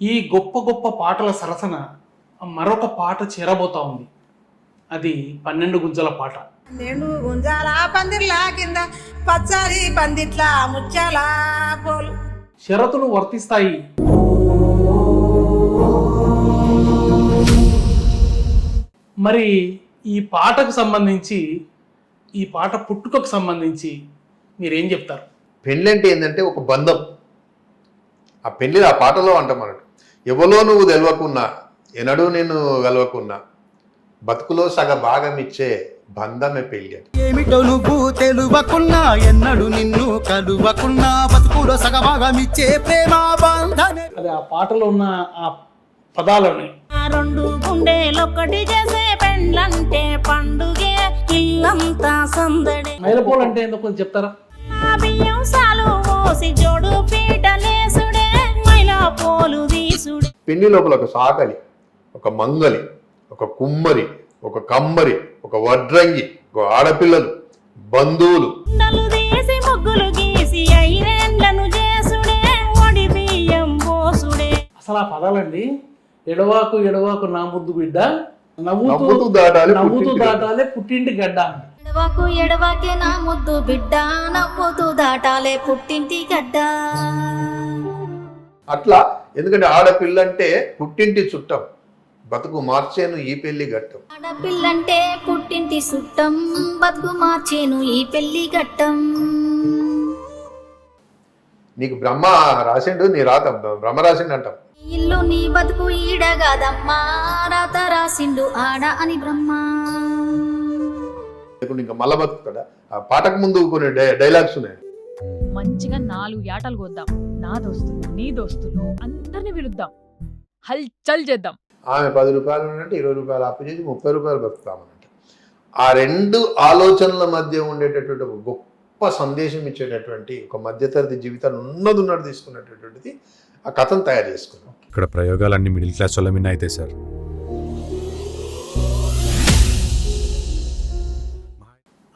ఈ గొప్ప గొప్ప పాటల సరసన మరొక పాట చేరబోతా ఉంది. అది 12 గుంజల పాట. 12 గుంజాల పందిర్లా కింద పచ్చరి పందిట్ల ముత్యాల పోలు. షరతులు వర్తిస్తాయి. మరి ఈ పాటకు సంబంధించి, ఈ పాట పుట్టుకకు సంబంధించి మీరేం చెప్తారు? పెళ్ళి అంటే ఏంటంటే ఒక బంధం. ఆ పెళ్ళి ఆ పాటలో అంటాం అన్నట్టు. ఎవరో నువ్వు తెలవకున్నా, ఎనడూ నేను కలవకున్నా, బతుకులో సగ భాగం ఇచ్చే బంధమే పెళ్ళి అంటే. ఏమిటో నువ్వు తెలువకున్నా, ఎన్నడు నిన్ను కలువకున్నా, బతుకులో సగ భాగం ఇచ్చే ప్రేమ బంధమే. అది ఆ పాటలో ఉన్న ఆ పదాలని. ఆ 2 గుండెలొక్కటి చేసే పెండ్లంటే పండుగే, ఇల్లంతా సందడే. మైలపోలు అంటే ఏందో కొంచెం చెప్తారా? ఆ బియ్యం సాలు మోసి జోడు పీటలేసుడే, మైలా పోలు తీసుడే. పెళ్లి లోపల ఒక సాకలి, ఒక మంగలి, ఒక కుమ్మరి, ఒక కమ్మరి, ఒక వడ్రంగి, ఒక ఆడపిల్లలు, బంధువులు, నలు తీసి ముగ్గులు గీసి 5 ఏండ్లను చేసుడే, ఒడి బియ్యం పోసుడే. అసలు ఆ పదాలండి. ఎడవాకు ఎడవాకు నా ముద్దు బిడ్డ, నవ్వుతూ దాటాలి నవ్వుతూ పుట్టింటి దాటాలే పుట్టింటి గడ్డ అంట. ఎడవాకు ఎడవాకే నా ముద్దు బిడ్డ, నవ్వుతూ దాటాలే పుట్టింటి గడ్డ. అట్లా. ఎందుకంటే ఆడపిల్ల అంటే పుట్టింటి చుట్టం, బతుకు మార్చేను ఈ పెళ్లి ఘట్టం. ఆడపిల్లంటే పుట్టింటి సుట్టం, బతుకు మార్చేను ఈ పెళ్లి ఘట్టం. నీకు బ్రహ్మ రాసిండు, నీ రాత బ్రహ్మ రాసిండు అంటాం. ఇల్లు నీ బతుకు ఈడగాదమ్మా, రాత రాసిండు ఆడ అని బ్రహ్మ. ఇంకా మళ్ళా బతుకుతాడా? ఆ పాటకు ముందు కొన్ని డైలాగ్స్ ఉన్నాయి. మంచిగా 4 యాటలు కొద్దాం, నా దోస్తులు నీ దోస్తులు అందరిని పిలుద్దాం, హల్చల్ చేద్దాం. ఆమె 10 రూపాయలు ఉన్నట్టు 20 రూపాయలు అప్పు చేసి 30 రూపాయలు బతుకుతామన్నట్టు. ఆ 2 ఆలోచనల మధ్య ఉండేటటువంటి ఒక గొప్ప సందేశం ఇచ్చేటటువంటి ఒక మధ్యతరగతి జీవితాన్ని ఉన్నది తీసుకున్నటువంటిది ఆ కథను తయారు చేసుకున్నాం. ఇక్కడ ప్రయోగాలన్నీ మిడిల్ క్లాస్ వాళ్ళ మీద అయితే సార్.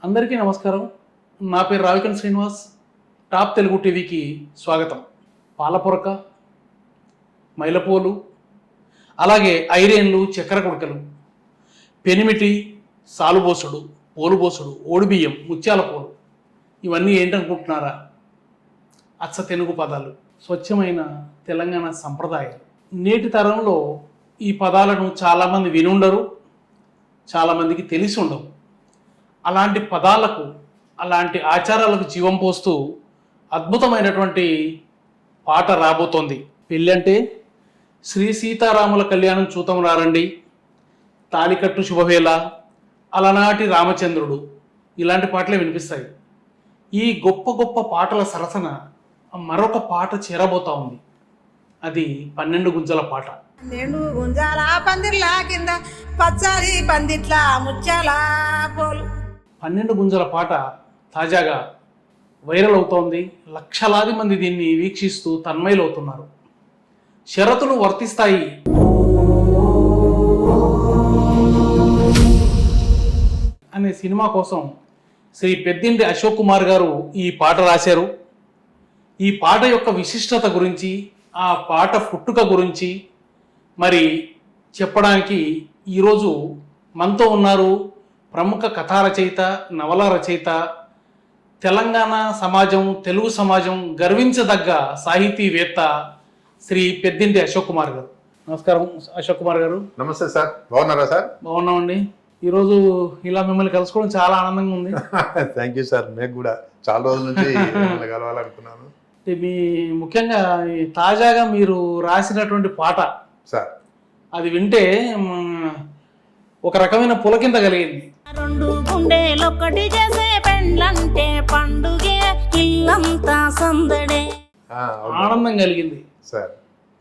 అందరికీ నమస్కారం. నా పేరు రావికన్ శ్రీనివాస్. టాప్ తెలుగు టీవీకి స్వాగతం. పాలపొరక, మైలపోలు, అలాగే ఐరేన్లు, చక్కెర కుడకలు, పెనిమిటి, సాలుబోసుడు, పోలుబోసుడు, ఓడిబియ్యం, ముత్యాల పోలు, ఇవన్నీ ఏంటనుకుంటున్నారా? అచ్చ తెలుగు పదాలు, స్వచ్ఛమైన తెలంగాణ సంప్రదాయాలు. నేటి తరంలో ఈ పదాలను చాలామంది వినుండరు, చాలామందికి తెలిసి ఉండవు. అలాంటి పదాలకు, అలాంటి ఆచారాలకు జీవం పోస్తూ అద్భుతమైనటువంటి పాట రాబోతోంది. పెళ్ళి అంటే శ్రీ సీతారాముల కళ్యాణం చూతం రారండి, తాళికట్టు శుభవేళ, అలనాటి రామచంద్రుడు, ఇలాంటి పాటలే వినిపిస్తాయి. ఈ గొప్ప గొప్ప పాటల సరసన మరొక పాట చేరబోతా ఉంది. అది 12 గుంజల పాట. 12 గుంజాల పందిర్లా కింద పచ్చరి పందిట్ల ముత్యాల పోలు. 12 గుంజల పాట తాజాగా వైరల్ అవుతోంది. లక్షలాది మంది దీన్ని వీక్షిస్తూ తన్మయులవుతున్నారు. షరతులు వర్తిస్తాయి. అనే సినిమా కోసం శ్రీ పెద్దింటి అశోక్ కుమార్ గారు ఈ పాట రాశారు. ఈ పాట యొక్క విశిష్టత గురించి, ఆ పాట పుట్టుక గురించి మరి చెప్పడానికి ఈరోజు మనతో ఉన్నారు ప్రముఖ కథా రచయిత, నవల రచయిత, తెలంగాణ సమాజం, తెలుగు సమాజం గర్వించదగ్గ సాహితీవేత్త శ్రీ పెద్దింటి అశోక్ కుమార్ గారు. నమస్కారం అశోక్ కుమార్ గారు. నమస్తే సార్, బాగున్నారా సార్? బాగున్నామండి. ఈరోజు ఇలా మిమ్మల్ని కలుసుకోవడం చాలా ఆనందంగా ఉంది. థ్యాంక్ యూ సార్, మీకు కూడా చాలా రోజుల నుంచి కలవాలనుకున్నాను. మీ ముఖ్యంగా తాజాగా మీరు రాసినటువంటి పాట సార్, అది వింటే ఒక రకమైన పులకింత కలిగింది. 2 గుండెలొక్కటి చేసే పెండ్లంటే పండుగే, ఇల్లంతా సందడే. ఆనందం కలిగింది సార్.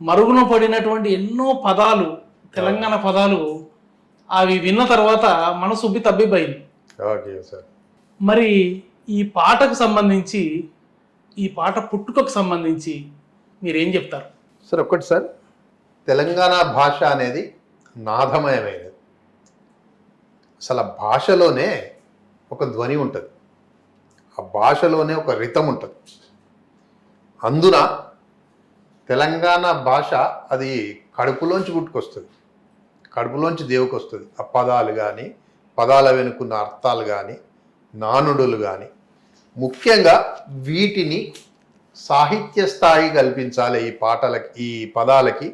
మరుగున పడినటువంటి ఎన్నో పదాలు, తెలంగాణ పదాలు, అవి విన్న తర్వాత మనసు ఉబ్బి తబ్బిబ్బయింది. Okay sir. మరి ఈ పాటకు సంబంధించి, ఈ పాట పుట్టుకకు సంబంధించి మీరేం చెప్తారు? సార్ ఒక్కటి సార్, తెలంగాణ భాష అనేది నాదమయమైనది. అసలు ఆ భాషలోనే ఒక ధ్వని ఉంటుంది, ఆ భాషలోనే ఒక రితం ఉంటుంది. అందున తెలంగాణ భాష అది కడుపులోంచి పుట్టుకొస్తుంది, కడుపులోంచి దేవుకి వస్తుంది. ఆ పదాలు కానీ, పదాల వెనుకున్న అర్థాలు కానీ, నానుడులు కానీ, ముఖ్యంగా వీటిని సాహిత్య స్థాయి కల్పించాలి. ఈ పాటలకి, ఈ పదాలకి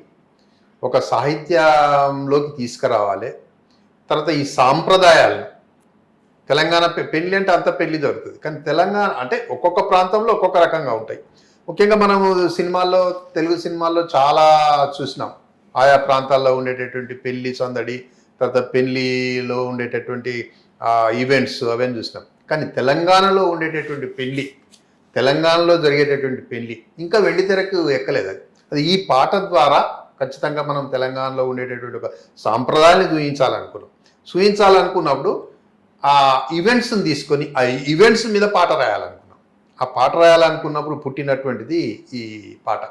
ఒక సాహిత్యంలోకి తీసుకురావాలి. తర్వాత ఈ సాంప్రదాయాలను, తెలంగాణ పెళ్ళి అంటే అంత పెళ్ళి దొరుకుతుంది, కానీ తెలంగాణ అంటే ఒక్కొక్క ప్రాంతంలో ఒక్కొక్క రకంగా ఉంటాయి. ముఖ్యంగా మనము సినిమాల్లో, తెలుగు సినిమాల్లో చాలా చూసినాం. ఆయా ప్రాంతాల్లో ఉండేటటువంటి పెళ్లి సందడి, తర్వాత పెళ్లిలో ఉండేటటువంటి ఈవెంట్స్ అవన్నీ చూసినాం. కానీ తెలంగాణలో ఉండేటటువంటి పెళ్ళి, తెలంగాణలో జరిగేటటువంటి పెళ్ళి ఇంకా వెండితెరకు ఎక్కలేదు. అది ఈ పాట ద్వారా ఖచ్చితంగా మనం తెలంగాణలో ఉండేటటువంటి ఒక సాంప్రదాయాన్ని చూపించాలనుకున్నప్పుడు ఆ ఈవెంట్స్ని తీసుకొని ఆ ఈవెంట్స్ మీద పాట రాయాలనుకున్నాం. ఆ పాట రాయాలనుకున్నప్పుడు పుట్టినటువంటిది ఈ పాట,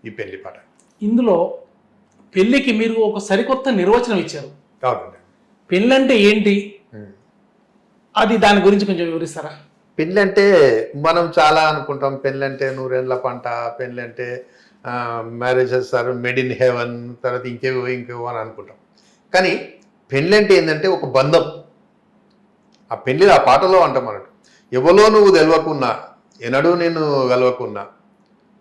ఈ పెళ్లి పాట. ఇందులో పెళ్లికి మీరు ఒక సరికొత్త నిర్వచనం ఇచ్చారు. అవునండి. పెళ్ళి అంటే ఏంటి, అది దాని గురించి కొంచెం వివరిస్తారా? పెళ్ళి అంటే మనం చాలా అనుకుంటాం, పెళ్ళి అంటే 100 ఏళ్ళ పంట, పెళ్ళి అంటే marriages are made in heaven, తర్వాత ఇంకేవో అని అనుకుంటాం. కానీ పెళ్ళి అంటే ఏంటంటే ఒక బంధం. ఆ పెళ్ళి ఆ పాటలో అంటాం అన్నట్టు, ఎవరో నువ్వు తెలియకున్నా, ఎనడూ నేను కలవకున్నా,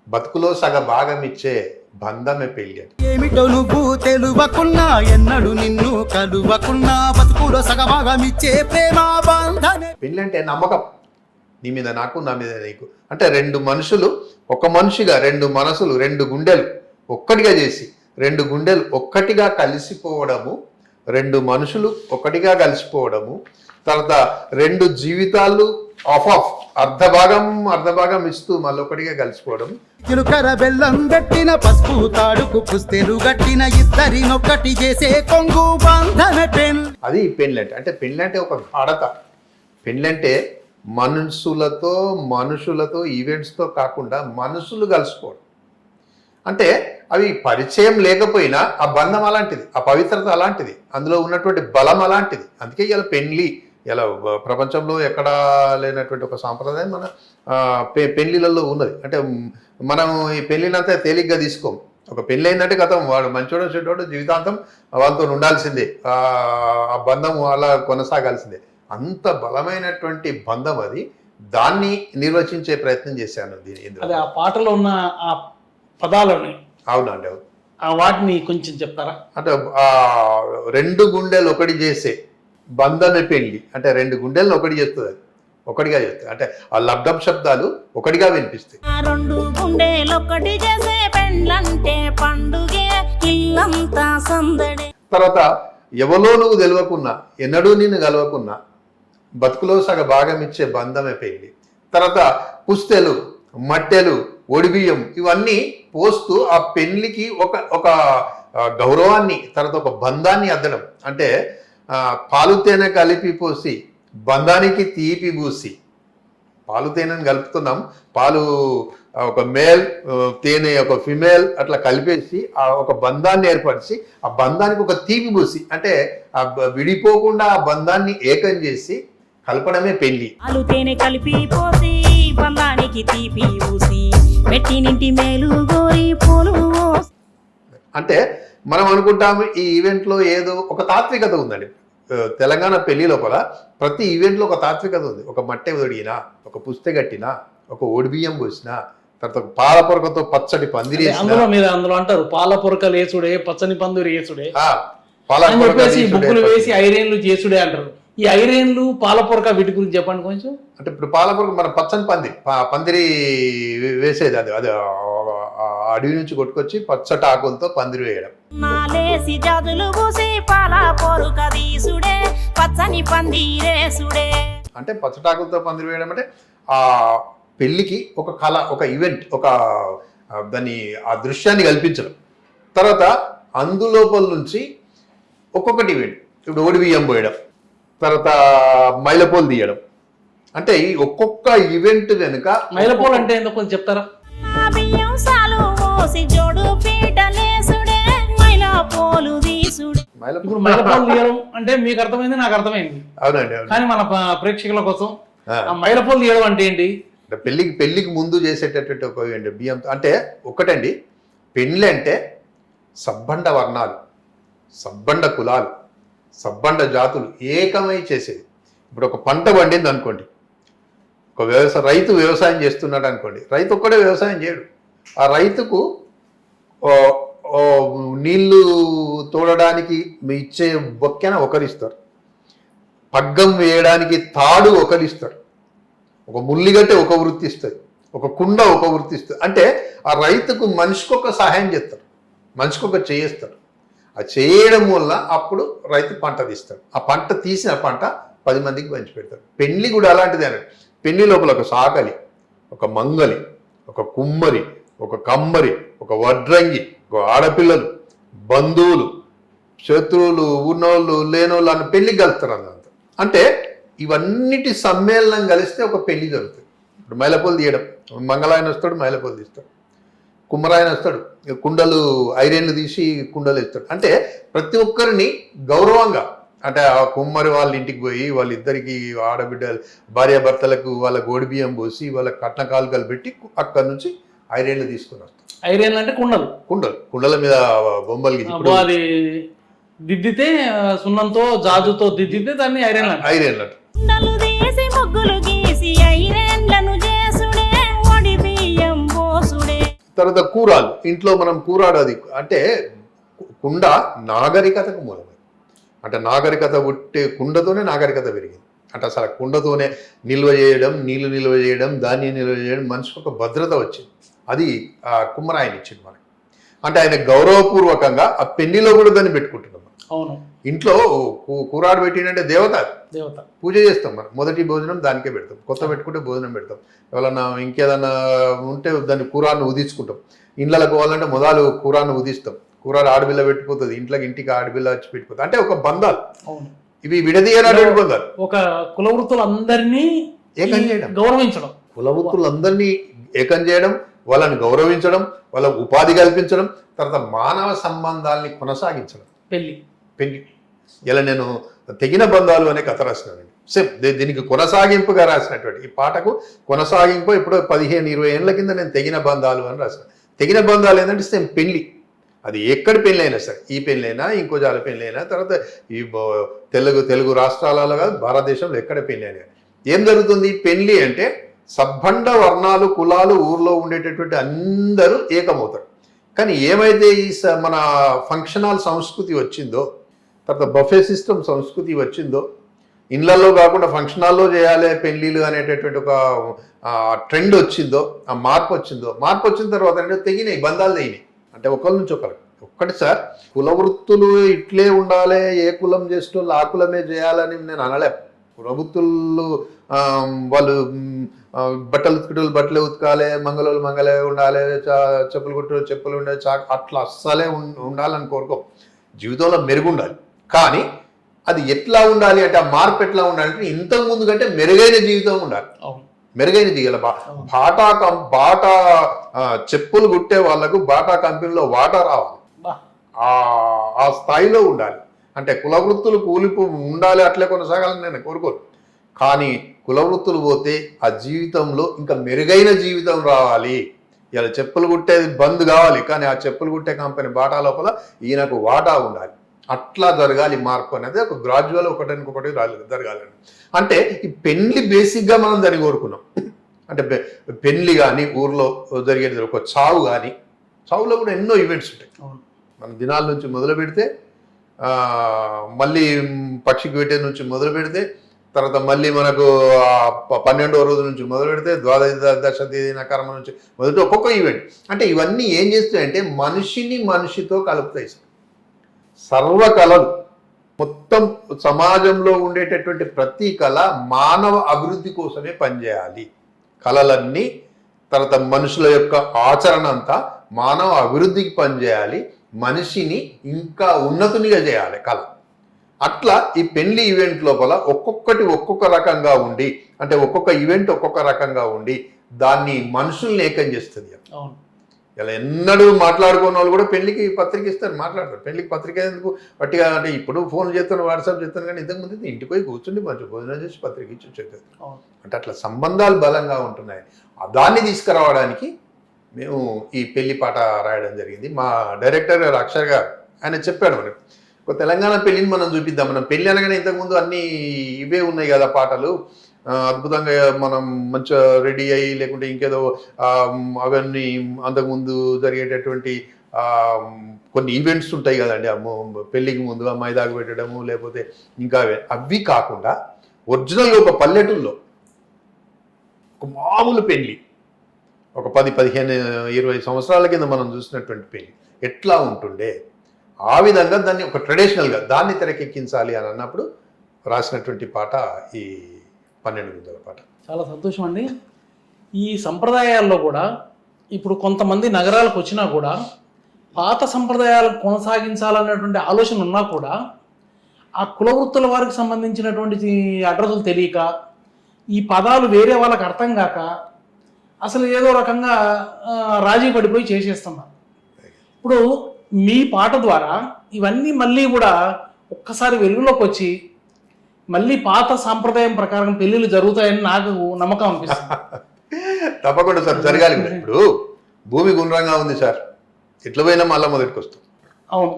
బతుకులో సగ భాగం ఇచ్చే బంధమే పెళ్ళి అంటే. ఏమిటో నువ్వు తెలువకున్నా, ఎన్నడు నిన్ను కలువకున్నా, బతుకులో సగభాగమిచ్చే ప్రేమ బంధమే. పెళ్ళి అంటే నమ్మకం, నీ మీద నాకు, నా మీద నీకు. అంటే రెండు మనుషులు, ఒక మనిషిగా 2 మనసులు, 2 గుండెలు ఒక్కటిగా చేసి, 2 గుండెలు ఒక్కటిగా కలిసిపోవడము, 2 మనుషులు ఒకటిగా కలిసిపోవడము, తర్వాత 2 జీవితాలు ఆఫ్ అర్ధ భాగం ఇస్తూ మళ్ళీ ఒకటిగా కలిసిపోవడం. చిలుకర బెల్లం గట్టిన పసుపు తాడుకు పుస్తెలు గట్టిన ఇద్దరినొక్కటి చేసే కొంగు బంధమే పెళ్ళి. అది పెళ్ళి అంటే. అంటే పెళ్ళి అంటే ఒక గాఢత. పెళ్ళి అంటే మనుషులతో ఈవెంట్స్తో కాకుండా మనసులు కలుసుకోవడం. అంటే అవి పరిచయం లేకపోయినా ఆ బంధం అలాంటిది, ఆ పవిత్రత అలాంటిది, అందులో ఉన్నటువంటి బలం అలాంటిది. అందుకే ఇలా పెళ్ళి, ఇలా ప్రపంచంలో ఎక్కడా లేనటువంటి ఒక సాంప్రదాయం మన పెళ్ళిళ్ళల్లో ఉన్నది. అంటే మనం ఈ పెళ్ళినంతా తేలిగ్గా తీసుకోం. ఒక పెళ్ళి అయిందంటే గతం వాడు మంచోడు చెడ్డోడు జీవితాంతం వాళ్ళతో ఉండాల్సిందే, ఆ బంధం అలా కొనసాగాల్సిందే. అంత బలమైనటువంటి బంధం అది. దాన్ని నిర్వచించే ప్రయత్నం చేశాను అది ఆ పాటలో ఉన్న ఆ పదాలని. అవునండి, అవును. ఆ వాటిని కొంచెం చెప్తారా? అంటే ఆ 2 గుండెలు ఒకటి చేసే బంధమే పెళ్ళి అంటే 2 గుండెలను ఒకటి చేస్తుంది, అది ఒకటిగా చేస్తుంది. అంటే ఆ లబ్ధం శబ్దాలు ఒకటిగా వినిపిస్తాయి. 2 గుండెలొక్కటి చేసే పెళ్ళంటే పండుగే, ఇల్లంతా సందడే. తర్వాత ఎవరో నువ్వు తెలియకున్నా, ఎన్నడూ నిన్ను కలవకున్నా, బతుకులో సగ భాగం ఇచ్చే బంధమే పెళ్ళి. తర్వాత పుస్తెలు, మట్టెలు, ఒడిబియ్యం ఇవన్నీ పోస్తూ ఆ పెళ్ళికి ఒక గౌరవాన్ని, తర్వాత ఒక బంధాన్ని అద్దడం. అంటే పాలు తేనె కలిపి పోసి బంధానికి తీపి పూసి, పాలు తేనెని కలుపుతున్నాం, పాలు ఒక మేల్, తేనె ఒక ఫిమేల్ అట్లా కలిపేసి ఆ ఒక బంధాన్ని ఏర్పరిచి ఆ బంధానికి ఒక తీపి పూసి, అంటే ఆ విడిపోకుండా ఆ బంధాన్ని ఏకం చేసి కలపడమే పెళ్లి. పాలు తేనె కలిపి పోసి బంధానికి తీపి పూసి, పెట్టినింటి మేలు గోరి పూలు. అంటే మనం అనుకుంటాము ఈ ఈవెంట్లో ఏదో ఒక తాత్వికత ఉందండి. తెలంగాణ పెళ్లి లోపల ప్రతి ఈవెంట్లో ఒక తాత్వికత ఉంది. ఒక మట్టె ఒడిగినా, ఒక పుస్తె కట్టినా, ఒక ఒడిబియ్యం పోసినా, తర్వాత ఒక పాల పొరకతో పచ్చడి పందిరి, అందులో అంటారు పాల పొరకలు వేసుడే, పచ్చని పందిరి వేసుడే, బుక్కులు వేసి ఐరేన్లు చేసుడే అంటారు. ఈ ఐరేన్లు, పాల పొరక వీటి గురించి చెప్పండి కొంచెం. అంటే ఇప్పుడు పాల పొరక మన పచ్చని పందిరి వేసేది, అది అడవి నుంచి కొట్టుకొచ్చి పచ్చటి ఆకులతో పందిరి వేయడం. నాలేసి జాదులు పూసి పాల పొరక తీసుడే, పచ్చని పందిరేసుడే. అంటే పచ్చటాకులతో పందిరి వేయడం అంటే ఆ పెళ్లికి ఒక కళ, ఒక ఈవెంట్, దాన్ని ఆ దృశ్యాన్ని కల్పించడం. తర్వాత అందులోపల నుంచి ఒక్కొక్కటి ఈవెంట్, ఇప్పుడు ఓడి బియ్యం పోయడం, తర్వాత మైలపోలు తీయడం. అంటే ఈ ఒక్కొక్క ఈవెంట్ వెనుక మైలపోలు అంటే ఏందో కొంచెం చెప్తారా? బియ్యం సాలు మోసి జోడు పీటలేసుడే, మైలపోలు తీసుడే. ఇప్పుడు మైలపోలు తీయడం అంటే మీకు అర్థమైంది, నాకు అర్థమైంది. అవునండి. కానీ మన ప్రేక్షకుల కోసం మైలపోలు తీయడం అంటే ఏంటి? పెళ్లికి ముందు చేసేటటువంటి ఒక బియ్యం అంటే ఒకటండి, పెళ్ళి అంటే సబ్బండ వర్ణాలు, సబ్బండ కులాలు, సబ్బండ జాతులు ఏకమై చేసేది. ఇప్పుడు ఒక పంట పండింది అనుకోండి, ఒక రైతు వ్యవసాయం చేస్తున్నాడు అనుకోండి, రైతు ఒక్కడే వ్యవసాయం చేయడు. ఆ రైతుకు నీళ్లు తోడడానికి ఇచ్చే బొక్కెన ఒకరిస్తారు, పగ్గం వేయడానికి తాడు ఒకరిస్తారు, ఒక ముల్లిగట్టె ఒక వృత్తి ఇస్తుంది, ఒక కుండ ఒక వృత్తి ఇస్తుంది. అంటే ఆ రైతుకు మనిషికొక సహాయం చేస్తారు, మనిషికొక చేయిస్తారు. ఆ చేయడం వల్ల అప్పుడు రైతు పంట తీస్తాడు. ఆ పంట తీసిన పంట 10 మందికి పంచి పెడతాడు. పెళ్లి కూడా అలాంటిదే అన్నట్టు. పెళ్లి లోపల ఒక సాకలి, ఒక మంగలి, ఒక కుమ్మరి, ఒక కమ్మరి, ఒక వడ్రంగి, ఒక ఆడపిల్లలు, బంధువులు, శత్రువులు, ఉన్నోళ్ళు లేనోళ్ళు అన్న పెళ్లికి కలుస్తారు అన్నంత. అంటే ఇవన్నిటి సమ్మేళనం కలిస్తే ఒక పెళ్లి జరుగుతుంది. ఇప్పుడు మైలపూలు తీయడం, మంగళాయన వస్తాడు, మైలపూలు తీస్తాడు, కుమ్మరాయన వస్తాడు, కుండలు ఐరన్లు తీసి కుండలు ఇస్తాడు. అంటే ప్రతి ఒక్కరిని గౌరవంగా, అంటే ఆ కుమ్మరి వాళ్ళ ఇంటికి పోయి వాళ్ళిద్దరికి ఆడబిడ్డలు భార్యాభర్తలకు వాళ్ళ గోడి బియ్యం పోసి వాళ్ళ కట్న కాలుకలు పెట్టి అక్కడి నుంచి ఐరన్లు తీసుకుని వస్తారు. ఐరన్ అంటే కుండలు, కుండల మీద బొమ్మలు ఇప్పుడు అది దిద్దితే సున్నంతో జాజుతో దిద్దితే దాన్ని ఐరన్ ఐరన్ అంట. కుండలు తీసి ముగ్గులు గీసి ఐరన్లను చేసుడే ఒడి బియ్యం పోసుడే. తర్వాత కూరాలు, ఇంట్లో మనం కూరాడది అంటే కుండ నాగరికతకు మూలమే. అంటే నాగరికత పుట్టే కుండతోనే నాగరికత పెరిగింది. అంటే అసలు కుండతోనే నిల్వ చేయడం, నీళ్లు నిల్వ చేయడం, ధాన్యం నిల్వ చేయడం, మనిషికి ఒక భద్రత వచ్చింది. అది ఆ కుమ్మరాయన ఇచ్చింది మనకి. అంటే ఆయన గౌరవపూర్వకంగా ఆ పెళ్లిలో కూడా దాన్ని పెట్టుకుంటున్నాం. అవును, ఇంట్లో కూరాడు పెట్టినంటే దేవత పూజ చేస్తాం. మనం మొదటి భోజనం దానికే పెడతాం, కొత్త పెట్టుకుంటే భోజనం పెడతాం. ఎవరన్నా ఇంకేదన్నా ఉంటే దాన్ని కూరాన్ని ఉదించుకుంటాం. ఇళ్ళకి పోవాలంటే మొదలు కూరాన్ని ఉదిస్తాం. కూరాడు ఆడపిల్ల పెట్టిపోతుంది, ఇంటికి ఆడపిల్ల వచ్చి పెట్టిపోతుంది. అంటే ఒక బంధాలు ఇవి విడదీయనటువంటి బంధాలు. ఒక కులవృత్తులందరినీ ఏకం చేయడం, గౌరవించడం, కులవృత్తులందరినీ ఏకం చేయడం, వాళ్ళని గౌరవించడం, వాళ్ళకు ఉపాధి కల్పించడం, తర్వాత మానవ సంబంధాలని కొనసాగించడం. పెళ్లి ఇలా నేను తెగిన బంధాలు అనే కథ రాసినానండి. సేమ్ దీనికి కొనసాగింపుగా రాసినటువంటి ఈ పాటకు కొనసాగింపు ఇప్పుడు 15-20 ఏళ్ళ కింద నేను తెగిన బంధాలు అని రాసిన. తెగిన బంధాలు ఏంటంటే సేమ్ పెళ్లి, అది ఎక్కడి పెళ్ళి అయినా సరే, ఈ పెళ్ళి అయినా ఇంకో జాల పెళ్ళి అయినా, తర్వాత ఈ తెలుగు రాష్ట్రాలలో కాదు భారతదేశంలో ఎక్కడ పెళ్ళి అయినా ఏం జరుగుతుంది? పెళ్లి అంటే సబ్బండ వర్ణాలు కులాలు ఊర్లో ఉండేటటువంటి అందరూ ఏకమవుతారు. కానీ ఏమైతే ఈ మన ఫంక్షన్ హాల్ సంస్కృతి వచ్చిందో, తర్వాత బఫే సిస్టమ్ సంస్కృతి వచ్చిందో, ఇళ్లలో కాకుండా ఫంక్షన్ హాల్లో చేయాలి పెళ్ళిళ్ళు అనేటటువంటి ఒక ట్రెండ్ వచ్చిందో, ఆ మార్పు వచ్చిన తర్వాత అంటే తెగినాయి బంధాలు తెగినాయి. అంటే ఒకరి నుంచి ఒక్కటి సార్, కుల వృత్తులు ఇట్లే ఉండాలి, ఏ కులం చేస్తూ ఆ కులమే చేయాలని నేను అనలే. కుల వృత్తులు వాళ్ళు బట్టలు ఉతుకుటోళ్ళు బట్టలే ఉతకాలి, మంగళోళ్ళు మంగళే ఉండాలి, చెప్పులు కుట్టు చెప్పులు ఉండాలి, అట్లా అస్సలే ఉండాలని కోరుకో. జీవితంలో మెరుగుండాలి. కానీ అది ఎట్లా ఉండాలి అంటే, ఆ మార్పు ఎట్లా ఉండాలంటే ఇంతకు ముందు కంటే మెరుగైన జీవితం ఉండాలి. మెరుగైన జీవితం. బాటా చెప్పులు కుట్టే వాళ్ళకు బాటా కంపెనీలో వాటా రావాలి, ఆ స్థాయిలో ఉండాలి. అంటే కుల వృత్తులు కూలిపు ఉండాలి, అట్లే కొనసాగాలని నేను కోరుకోను. కానీ కుల వృత్తులు పోతే ఆ జీవితంలో ఇంకా మెరుగైన జీవితం రావాలి. ఇలా చెప్పులు కుట్టేది బంద్ కావాలి, కానీ ఆ చెప్పులు కుట్టే కంపెనీ బాటా లోపల ఈయనకు వాటా ఉండాలి. అట్లా జరగాలి మార్పు అనేది. ఒక గ్రాడ్యువల్ ఒకటి జరగాలని. అంటే ఈ పెళ్లి బేసిక్గా మనం దాన్ని కోరుకున్నాం. అంటే పెళ్లి కానీ ఊర్లో జరిగేది ఒక చావు కానీ, చావులో కూడా ఎన్నో ఈవెంట్స్ ఉంటాయి. మన దినాల నుంచి మొదలు పెడితే, మళ్ళీ పక్షికి పెట్టే నుంచి మొదలు పెడితే, తర్వాత మళ్ళీ మనకు 12వ రోజు నుంచి మొదలు పెడితే, ద్వాదశ తేదీన కర్మ నుంచి మొదటి ఒక్కొక్క ఈవెంట్. అంటే ఇవన్నీ ఏం చేస్తాయంటే మనిషిని మనిషితో కలుపుతాయి. సర్వకళలు మొత్తం సమాజంలో ఉండేటటువంటి ప్రతి కళ మానవ అభివృద్ధి కోసమే పనిచేయాలి. కళలన్నీ తర్వాత మనుషుల యొక్క ఆచరణ అంతా మానవ అభివృద్ధికి పనిచేయాలి, మనిషిని ఇంకా ఉన్నతునిగా చేయాలి కళ. అట్లా ఈ పెళ్లి ఈవెంట్ లోపల ఒక్కొక్కటి ఒక్కొక్క రకంగా ఉండి, అంటే ఒక్కొక్క ఈవెంట్ ఒక్కొక్క రకంగా ఉండి దాన్ని మనుషుల్ని ఏకం చేస్తుంది. ఇలా ఎన్నడూ మాట్లాడుకున్న వాళ్ళు కూడా పెళ్లికి పత్రిక ఇస్తారు, మాట్లాడతారు. పెళ్లికి పత్రిక ఎందుకు పట్టిగా అంటే ఇప్పుడు ఫోన్ చేస్తాను, వాట్సాప్ చేస్తాను, కానీ ఇంతకుముందు ఇంటికి పోయి కూర్చుండి మంచి భోజనం చేసి పత్రిక ఇచ్చి వచ్చేది. అంటే అట్లా సంబంధాలు బలంగా ఉంటున్నాయి. దాన్ని తీసుకురావడానికి మేము ఈ పెళ్లి పాట రాయడం జరిగింది. మా డైరెక్టర్ గారు అక్షర్ గారు ఆయన చెప్పాడు మనకు, ఒక తెలంగాణ పెళ్లిని మనం చూపిద్దాం. మనం పెళ్లి అనగానే ఇంతకుముందు అన్నీ ఇవే ఉన్నాయి కదా పాటలు, అద్భుతంగా మనం మంచిగా రెడీ అయ్యి లేకుంటే ఇంకేదో అవన్నీ అంతకుముందు జరిగేటటువంటి కొన్ని ఈవెంట్స్ ఉంటాయి కదండి, పెళ్ళికి ముందు అమ్మాయి దాకా పెట్టడము లేకపోతే ఇంకా అవి కాకుండా ఒరిజినల్గా ఒక పల్లెటూరులో ఒక మామూలు పెళ్ళి, ఒక 10, 15, 20 సంవత్సరాల కింద మనం చూసినటువంటి పెళ్ళి ఎట్లా ఉంటుండే, ఆ విధంగా దాన్ని ఒక ట్రెడిషనల్గా దాన్ని తెరకెక్కించాలి అని అన్నప్పుడు రాసినటువంటి పాట ఈ 12 గుంజాల పాట. చాలా సంతోషం అండి. ఈ సంప్రదాయాల్లో కూడా ఇప్పుడు కొంతమంది నగరాలకు వచ్చినా కూడా పాత సంప్రదాయాలు కొనసాగించాలన్నటువంటి ఆలోచన ఉన్నా కూడా ఆ కుల వృత్తుల వారికి సంబంధించినటువంటి అడ్రస్లు తెలియక, ఈ పదాలు వేరే వాళ్ళకి అర్థం కాక అసలు ఏదో రకంగా రాజీ పడిపోయి చేసేస్తున్నారు. ఇప్పుడు మీ పాట ద్వారా ఇవన్నీ మళ్ళీ కూడా ఒక్కసారి వెలుగులోకి వచ్చి మళ్ళీ పాత సాంప్రదాయం ప్రకారం పెళ్ళిళ్ళు జరుగుతాయని నాకు నమ్మకం అనిపిస్తుంది. తప్పకుండా సార్, జరగాలి. ఇప్పుడు భూమి గుండ్రంగా ఉంది సార్, ఎట్లా పోయినా మళ్ళీ మొదటికి వస్తాం. అవును,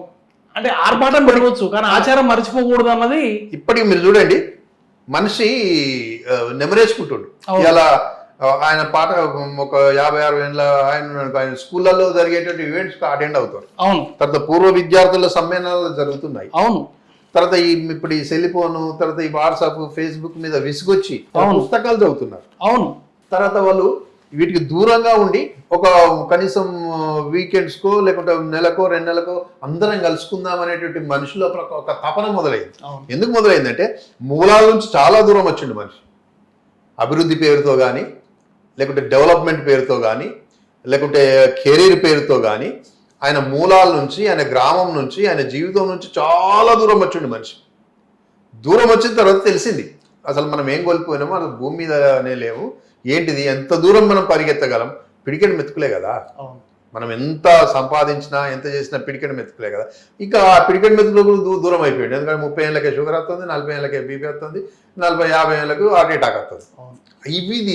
అంటే ఆర్భాటం పెరగవచ్చు కానీ ఆచారం మర్చిపోకూడదు అన్నది ఇప్పటికి మీరు చూడండి, మనిషి నెమరేసుకుంటుండు. ఇలా ఆయన పాట ఒక 50-60 ఏళ్ళ ఆయన స్కూళ్ళల్లో జరిగేటువంటి ఈవెంట్స్ అటెండ్ అవుతారు. అవును. తర్వాత పూర్వ విద్యార్థుల సమ్మేళనాలు జరుగుతున్నాయి. అవును. తర్వాత ఇప్పుడు ఈ సెల్ ఫోన్, తర్వాత ఈ వాట్సాప్, ఫేస్బుక్ మీద విసుగొచ్చి పుస్తకాలు చదువుతున్నారు. అవును. తర్వాత వాళ్ళు వీటికి దూరంగా ఉండి ఒక కనీసం వీకెండ్స్కో లేకుంటే నెలకో 2 నెలకో అందరం కలుసుకుందాం అనేటువంటి మనుషుల ఒక తపన మొదలైంది. ఎందుకు మొదలైందంటే మూలాల నుంచి చాలా దూరం వచ్చిండు మనిషి. అభివృద్ధి పేరుతో కానీ, లేకుంటే డెవలప్మెంట్ పేరుతో కానీ, లేకుంటే కెరీర్ పేరుతో కానీ ఆయన మూలాల నుంచి, ఆయన గ్రామం నుంచి, ఆయన జీవితం నుంచి చాలా దూరం వచ్చిండు మనిషి. దూరం వచ్చిన తర్వాత తెలిసింది అసలు మనం ఏం కోల్పోయినామో, అసలు భూమి మీదనే లేవు, ఏంటిది, ఎంత దూరం మనం పరిగెత్తగలం, పిడికెడు మెతుకులే కదా. మనం ఎంత సంపాదించినా ఎంత చేసినా పిడికెడు మెతుకులే కదా. ఇంకా ఆ పిడికెడు మెతుకులు దూరం అయిపోయాడు. ఎందుకంటే 30 ఏళ్ళకే షుగర్ వస్తుంది, 40 ఏళ్ళకే బీపీ వస్తుంది, 40-50 ఏళ్ళకు హార్ట్ అటాక్ వస్తుంది.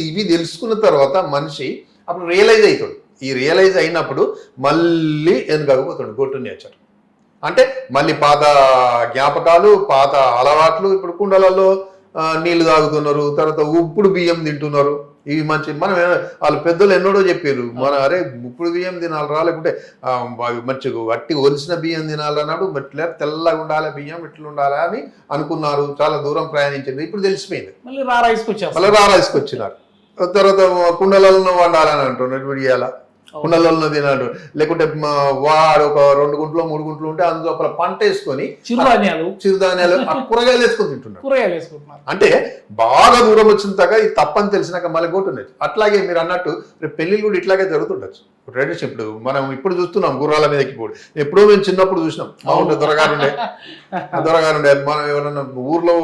ఇవి తెలుసుకున్న తర్వాత మనిషి అప్పుడు రియలైజ్ అవుతాడు. ఈ రియలైజ్ అయినప్పుడు మళ్ళీ వెనుకకపోతాడు, గో టు నేచర్. అంటే మళ్ళీ పాత జ్ఞాపకాలు, పాత అలవాట్లు. ఇప్పుడు కుండలలో నీళ్లు తాగుతున్నారు, తర్వాత ఉప్పుడు బియ్యం తింటున్నారు. ఇవి మంచి మనం వాళ్ళు పెద్దలు ఎన్నడో చెప్పారు, మన అరే ఉప్పుడు బియ్యం తినాలి లేకుంటే మంచిగా వట్టి ఒలిసిన బియ్యం తినాలన్నాడు, ఇట్లా తెల్లగా ఉండాలి బియ్యం, ఇట్లా ఉండాలి అని అనుకున్నారు. చాలా దూరం ప్రయాణించింది, ఇప్పుడు తెలిసిపోయింది. మళ్ళీ రా రైస్కి వచ్చినారు. తర్వాత కుండలలో వండాలని అంటున్నారు, ఇప్పుడు ఇవాళ కుండలలో తినాడు. లేకుంటే వాడు ఒక 2 గుంటలు 3 గుంటలు ఉంటే అందులో పంట వేసుకొని చిరుధాన్యాలు కూరగాయలు వేసుకొని తింటున్నారు. అంటే బాగా దూరం వచ్చిన దాకా ఇది తప్పని తెలిసినాక మళ్ళీ కొట్టున్నది. అట్లాగే మీరు అన్నట్టు రేపు పెళ్లిళ్ళు కూడా ఇట్లాగే జరుగుతుండొచ్చు. ట్రెడిషన్ ఇప్పుడు మనం ఇప్పుడు చూస్తున్నాం గుర్రాల మీద ఎక్కిపోడు. ఎప్పుడో మేము చిన్నప్పుడు చూసినాం, బాగుండే దొరగారుండే. మనం ఎవరన్నా ఊర్లో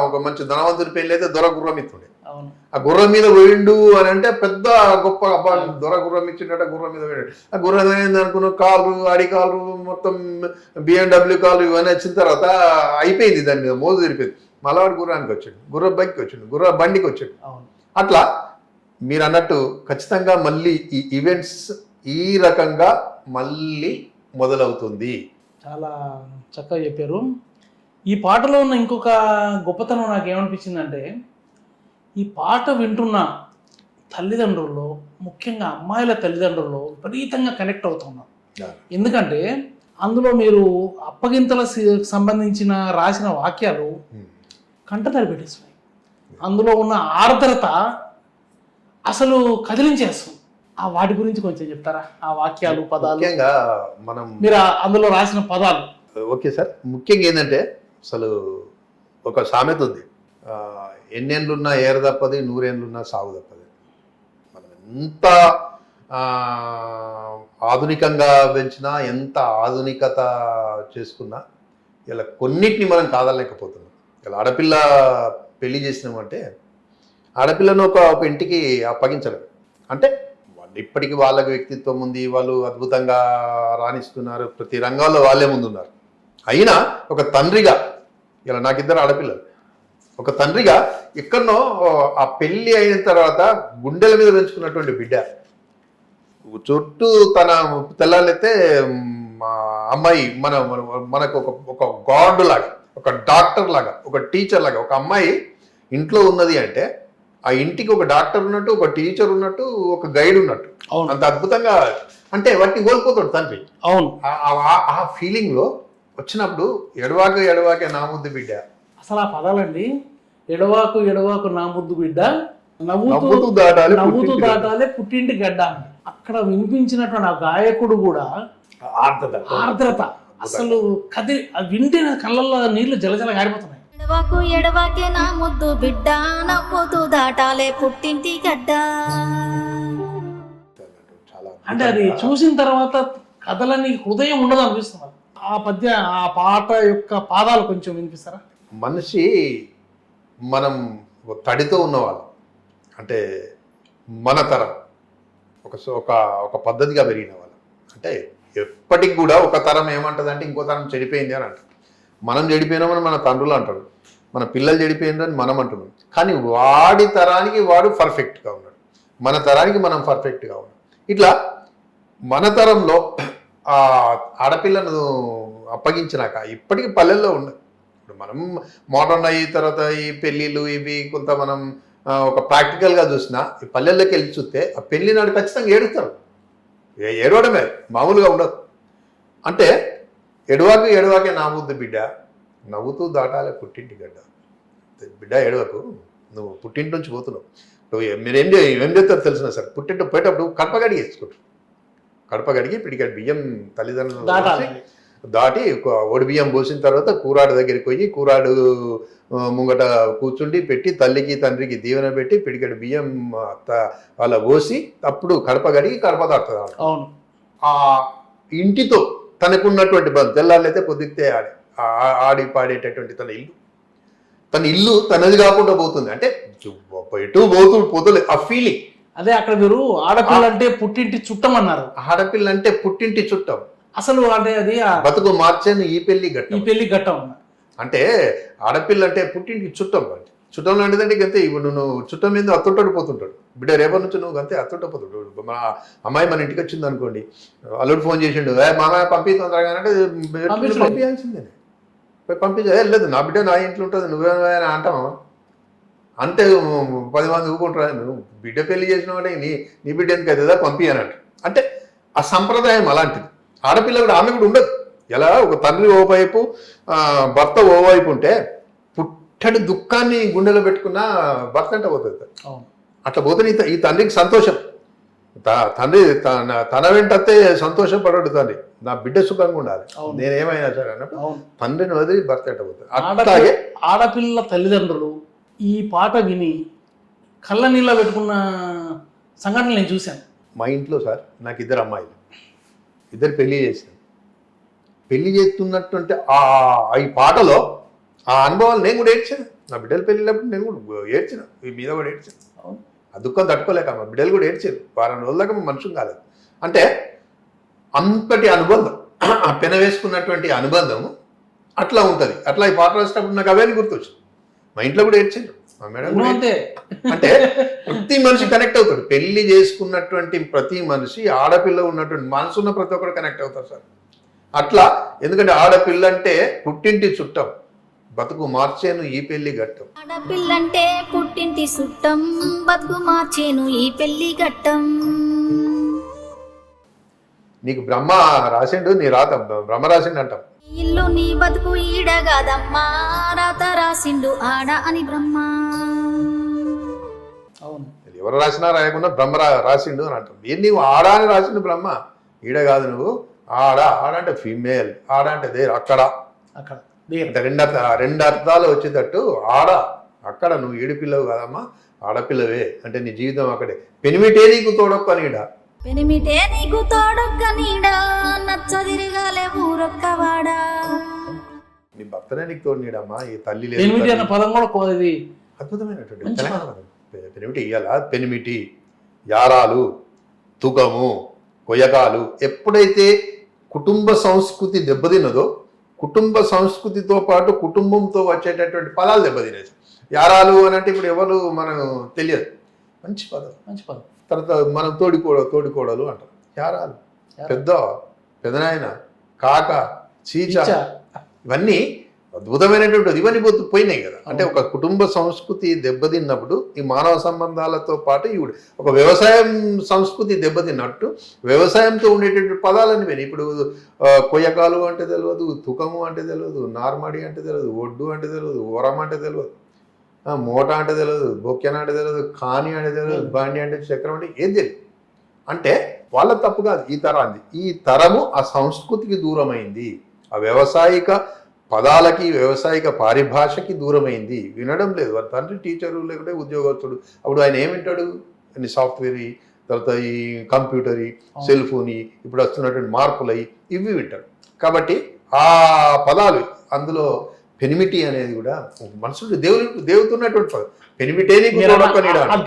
ఒక మంచి ధనవంతుని పెళ్లి అయితే దొర గుర్రం ఇస్తుండే. ఆ గుర్రం మీద పోయిండు అని అంటే పెద్ద గొప్ప అబ్బా దొర గుర్రం ఇచ్చిండట, గుర్రం మీద పోయాడు. ఆ గుర్రం ఏంది అనుకున్న కాళ్ళు, అడి కాళ్ళు, మొత్తం BMW కాళ్ళు ఇవన్నీ వచ్చిన తర్వాత అయిపోయింది, దాని మీద మోజు తిరిపోయింది. మలవాడు గుర్రానికి వచ్చాడు, గుర్ర బైక్కి వచ్చాడు, గుర్ర బండికి వచ్చాడు. అట్లా మీరు అన్నట్టు ఖచ్చితంగా మళ్ళీ ఈ ఈవెంట్స్ ఈ రకంగా మళ్ళీ మొదలవుతుంది. చాలా చక్కగా చెప్పారు. ఈ పాటలో ఉన్న ఇంకొక గొప్పతనం నాకు ఏమనిపించిందంటే, ఈ పాట వింటున్న తల్లిదండ్రుల్లో, ముఖ్యంగా అమ్మాయిల తల్లిదండ్రుల్లో విపరీతంగా కనెక్ట్ అవుతున్నాం. ఎందుకంటే అందులో మీరు అప్పగింతల సంబంధించిన రాసిన వాక్యాలు కంటతడి పెట్టేస్తున్నాయి. అందులో ఉన్న ఆర్ద్రత అసలు కదిలించేస్తుంది. ఆ వాటి గురించి కొంచెం చెప్తారా? ఆ వాక్యాలు, పదాలు, ముఖ్యంగా మనం మీరు అందులో రాసిన పదాలు. ఓకే సార్, ముఖ్యంగా ఏంటంటే అసలు ఒక సామెత ఉంది, ఎన్నేళ్ళున్నా ఏర తప్పది, 100 ఏళ్ళున్నా సాగు తప్పది. మనం ఎంత ఆధునికంగా పెంచినా, ఎంత ఆధునికత చేసుకున్నా ఇలా కొన్నిటిని మనం కాదలేకపోతున్నాం. ఇలా ఆడపిల్ల పెళ్లి చేసినామంటే ఆడపిల్లను ఒక ఇంటికి అప్పగించలేం. అంటే వాళ్ళు ఇప్పటికీ వాళ్ళకి వ్యక్తిత్వం ఉంది, వాళ్ళు అద్భుతంగా రాణిస్తున్నారు, ప్రతి రంగంలో వాళ్ళే ముందున్నారు. అయినా ఒక తండ్రిగా, ఇలా నాకు 2 ఆడపిల్లలు, ఒక తండ్రిగా ఎక్కడనో ఆ పెళ్ళి అయిన తర్వాత గుండెల మీద పెంచుకున్నటువంటి బిడ్డ చుట్టూ తన తెల్లాలైతే మా అమ్మాయి మనకు ఒక గాడ్ లాగా, ఒక డాక్టర్ లాగా, ఒక టీచర్ లాగా, ఒక అమ్మాయి ఇంట్లో ఉన్నది అంటే ఆ ఇంటికి ఒక డాక్టర్ ఉన్నట్టు, ఒక టీచర్ ఉన్నట్టు, ఒక గైడ్ ఉన్నట్టు. అవును. అంత అద్భుతంగా అంటే వాటిని కోల్పోతాడు తండ్రి. అవును. ఆ ఫీలింగ్ లో వచ్చినప్పుడు ఎడవాకే నా ముద్దు బిడ్డ, అసలు ఆ పదాలండి, ఎడవాకు ఎడవాకు నా ముద్దు బిడ్డ, నవ్వుతూ దాటాలి నవ్వుతూ దాటాలే పుట్టింటి గడ్డ అని అక్కడ వినిపించినటువంటి ఆ గాయకుడు కూడా ఆర్ద్రత అసలు అది వింటే నా కళ్ళల్లో నీళ్లు జలజల గారిపోతున్నాయి. ఎడవాకు ఎడవాకే నా ముద్దు బిడ్డ, నవ్వుతూ దాటాలే పుట్టింటి గడ్డ. అంటే అది చూసిన తర్వాత కథలని హృదయం ఉండదు అనిపిస్తుంది. ఆ పాట యొక్క పాదాలు కొంచెం వినిపిస్తారా? మనిషి మనం తడితో ఉన్నవాళ్ళం, అంటే మన తరం ఒక పద్ధతిగా పెరిగిన వాళ్ళం. అంటే ఎప్పటికి కూడా ఒక తరం ఏమంటదంటే ఇంకో తరం చెడిపోయింది అని అంటారు. మనం చెడిపోయినామని మన తండ్రులు అంటారు, మన పిల్లలు చెడిపోయిందని మనం అంటున్నాం. కానీ వాడి తరానికి వాడు పర్ఫెక్ట్గా ఉన్నాడు, మన తరానికి మనం పర్ఫెక్ట్గా ఉన్నాం. ఇట్లా మన తరంలో ఆ ఆడపిల్లను అప్పగించినాక ఇప్పటికీ పల్లెల్లో ఉండదు. ఇప్పుడు మనం మోడర్న్ అయిన తర్వాత ఈ పెళ్ళిళ్ళు ఇవి కొంత మనం ఒక ప్రాక్టికల్గా చూసినా ఈ పల్లెల్లోకి వెళ్ళి చూస్తే ఆ పెళ్లి నాడు ఖచ్చితంగా ఏడుస్తారు. ఏడవడమే మామూలుగా ఉండదు. అంటే ఎడవాకే నా ముద్దు బిడ్డ, నవ్వుతూ దాటాలే పుట్టింటి గడ్డ. బిడ్డ ఏడవకు, నువ్వు పుట్టింటి నుంచి పోతున్నావు. మీరేం చేస్తారు తెలిసిన సార్, పుట్టింటి పోయేటప్పుడు కడప గడిగి వేసుకుంటారు. కడప గడిగి పిడికాడు బియ్యం తల్లిదండ్రులు దాటి ఒడి బియ్యం పోసిన తర్వాత కూరాడు దగ్గరికి పోయి కూరాడు ముంగట కూర్చుండి పెట్టి తల్లికి తండ్రికి దీవెన పెట్టి పిడికాడు బియ్యం అలా పోసి అప్పుడు కడప గడిగి కడప దాటుతుంది. అవును. ఆ ఇంటితో తనకున్నటువంటి బంధం తెల్లాలైతే పొద్దుతే ఆడి పాడేటటువంటి తన ఇల్లు తనది కాకుండా పోతుంది. అంటే ఎటు పోతుంది ఆ ఫీలింగ్. అదే అక్కడ మీరు ఆడపిల్ల అంటే పుట్టింటి చుట్టం అన్నారు. ఆడపిల్ల అంటే పుట్టింటి చుట్టం. అసలు అంటే అది బతుకు మార్చేను ఈ పెళ్లి ఘట్టం అంటే ఆడపిల్ల అంటే పుట్టింటికి చుట్టం. చుట్టం లాంటిదంటే అంతే. ఇప్పుడు నువ్వు చుట్టం మీద అత్తుంటాడు పోతుంటాడు. బిడ్డ రేపటి నుంచి నువ్వు అంతే అత్తుంట పోతుంటాడు. మా అమ్మాయి మన ఇంటికి వచ్చింది అనుకోండి, అల్లుడు ఫోన్ చేసిండు, మామయ్య పంపి తొందరగా అంటే పంపించాల్సిందే. పంపించే లేదు, నా బిడ్డ నా ఇంట్లో ఉంటుంది, నువ్వేమైనా అంటావా అంటే 10 మంది ఊరుకుంటారు. నువ్వు బిడ్డ పెళ్లి చేసినావంటే నీ బిడ్డ ఎందుకు అవుతుందా పంపి అని అంటారు. అంటే ఆ సంప్రదాయం అలాంటిది. ఆడపిల్ల కూడా ఆమె కూడా ఉండదు. ఎలా ఒక తండ్రి ఓవైపు భర్త ఓవైపు ఉంటే పుట్టడి దుఃఖాన్ని గుండెలో పెట్టుకున్న భర్త అంటే పోతుంది. అట్లా పోతే ఈ తండ్రికి సంతోషం. తండ్రి తన వెంటే సంతోషపడడు తండ్రి, నా బిడ్డ సుఖంగా ఉండాలి, నేనేమైనా సరే అన్నప్పుడు తండ్రిని వదిలి భర్త అంటే పోతుంది. అట్లాగే ఆడపిల్ల తల్లిదండ్రులు ఈ పాట విని కళ్ళ నీళ్ళ పెట్టుకున్న సంఘటనలు నేను చూశాను. మా ఇంట్లో సార్ నాకు 2 అమ్మాయిలు, 2 పెళ్లి చేశాను. పెళ్లి చేస్తున్నట్టుంటే ఈ పాటలో ఆ అనుభవాలు నేను కూడా ఏడ్చాను. నా బిడ్డలు పెళ్ళినప్పుడు నేను కూడా ఏడ్చాను, ఈ మీద కూడా ఏడ్చాను. ఆ దుఃఖం తట్టుకోలేక మా బిడ్డలు కూడా ఏడ్చారు. 4 రోజుల దాకా మనుషులు కాలేదు. అంటే అంతటి అనుబంధం, ఆ పెన వేసుకున్నటువంటి అనుబంధం అట్లా ఉంటుంది. అట్లా ఈ పాట రాసేటప్పుడు నాకు అవన్నీ గుర్తొచ్చింది. మా ఇంట్లో కూడా ఏడ్చారు, మా మేడం కూడా. అంటే ప్రతి మనిషి కనెక్ట్ అవుతాడు. పెళ్లి చేసుకున్నటువంటి ప్రతి మనిషి, ఆడపిల్ల ఉన్నటువంటి మనసున్న ప్రతి ఒక్కరు కనెక్ట్ అవుతారు సార్. అట్లా ఎందుకంటే ఆడపిల్ల అంటే పుట్టింటి చుట్టం, బతుకు మార్చేను ఈ పెళ్లి ఘట్టం. ఆడపిల్లంటే పుట్టింటి చుట్టం, బతుకు మార్చేను ఈ పెళ్లి ఘట్టం. నీకు బ్రహ్మ రాసిండు, నీ రాత బ్రహ్మ రాసిండు అంటాం. ఇల్లు నీ బతుకు ఈడగాదమ్మా, రాత రాసిండు ఆడ అని బ్రహ్మ. అవును, ఎవరు రాసినా రాయకుండా బ్రహ్మ రాసిండు అని అంటాం. ఏం నీవు ఆడ అని రాసిండు బ్రహ్మ, ఈడ కాదు నువ్వు ఆడ. ఆడ అంటే ఫీమేల్, ఆడ అంటే దేర్, అక్కడ అంటే 2 అర్థాలు వచ్చేటట్టు ఆడ అక్కడ. నువ్వు ఈడిపిల్లవు కాదమ్మా, ఆడపిల్లవే. అంటే నీ జీవితం అక్కడే. పెనిమిటే నీకు తోడొక్క నీడ, పెనిమిటే నీకు తోడొక్క నీడ, నచ్చదిరగాలే ఊరొక్కవాడా. నీ భర్తనే నీకు తోడు నీడమ్మా. ఈ తల్లి పెనిమిటి అన్న పదం కూడా ఇది అద్భుతమైనటువంటి తెలంగాణ పదం. పెనిమిటి ఇయ్యాల, పెనిమిటి, యారాలు, తుకము, కొయ్యకాలు. ఎప్పుడైతే కుటుంబ సంస్కృతి దెబ్బతిన్నదో, కుటుంబ సంస్కృతితో పాటు కుటుంబంతో వచ్చేటటువంటి పదాలు దెబ్బతినేది. యారాలు అని అంటే ఇప్పుడు ఎవరు మనకు తెలియదు, మంచి పదం. తర్వాత మనం తోడికోడలు అంటారు. యారాలు, పెదనాయన, కాక, చీచ, ఇవన్నీ అద్భుతమైనటువంటి ఇవన్నీ పోయినాయి కదా. అంటే ఒక కుటుంబ సంస్కృతి దెబ్బతిన్నప్పుడు ఈ మానవ సంబంధాలతో పాటు ఇవి ఒక వ్యవసాయం సంస్కృతి దెబ్బతిన్నట్టు వ్యవసాయంతో ఉండేటువంటి పదాలన్నీ పోయినాయి. ఇప్పుడు కొయ్యకాలు అంటే తెలియదు, తుకము అంటే తెలియదు, నార్మడి అంటే తెలియదు, ఒడ్డు అంటే తెలియదు, ఓరం అంటే తెలియదు, మూట అంటే తెలియదు, బొక్కెన అంటే తెలియదు, కాని అంటే తెలియదు, బాండి అంటే చక్రం అంటే ఏం తెలియదు. అంటే వాళ్ళ తప్పు కాదు, ఈ తరాన్ని. ఈ తరము ఆ సంస్కృతికి దూరమైంది, ఆ వ్యవసాయిక పదాలకి వ్యవసాయిక పారిభాషకి దూరమైంది, వినడం లేదు. వారి తండ్రి టీచరు లేకుంటే ఉద్యోగస్తుడు, అప్పుడు ఆయన ఏమింటాడు, అన్ని సాఫ్ట్వేర్, తర్వాత ఈ కంప్యూటర్, సెల్ ఫోన్, ఇప్పుడు వస్తున్నటువంటి మార్పులు ఇవి వింటాడు. కాబట్టి ఆ పదాలు అందులో పెనిమిటి అనేది కూడా మనుషుడు దేవుతున్నటువంటి పదం. పెనిమిటేని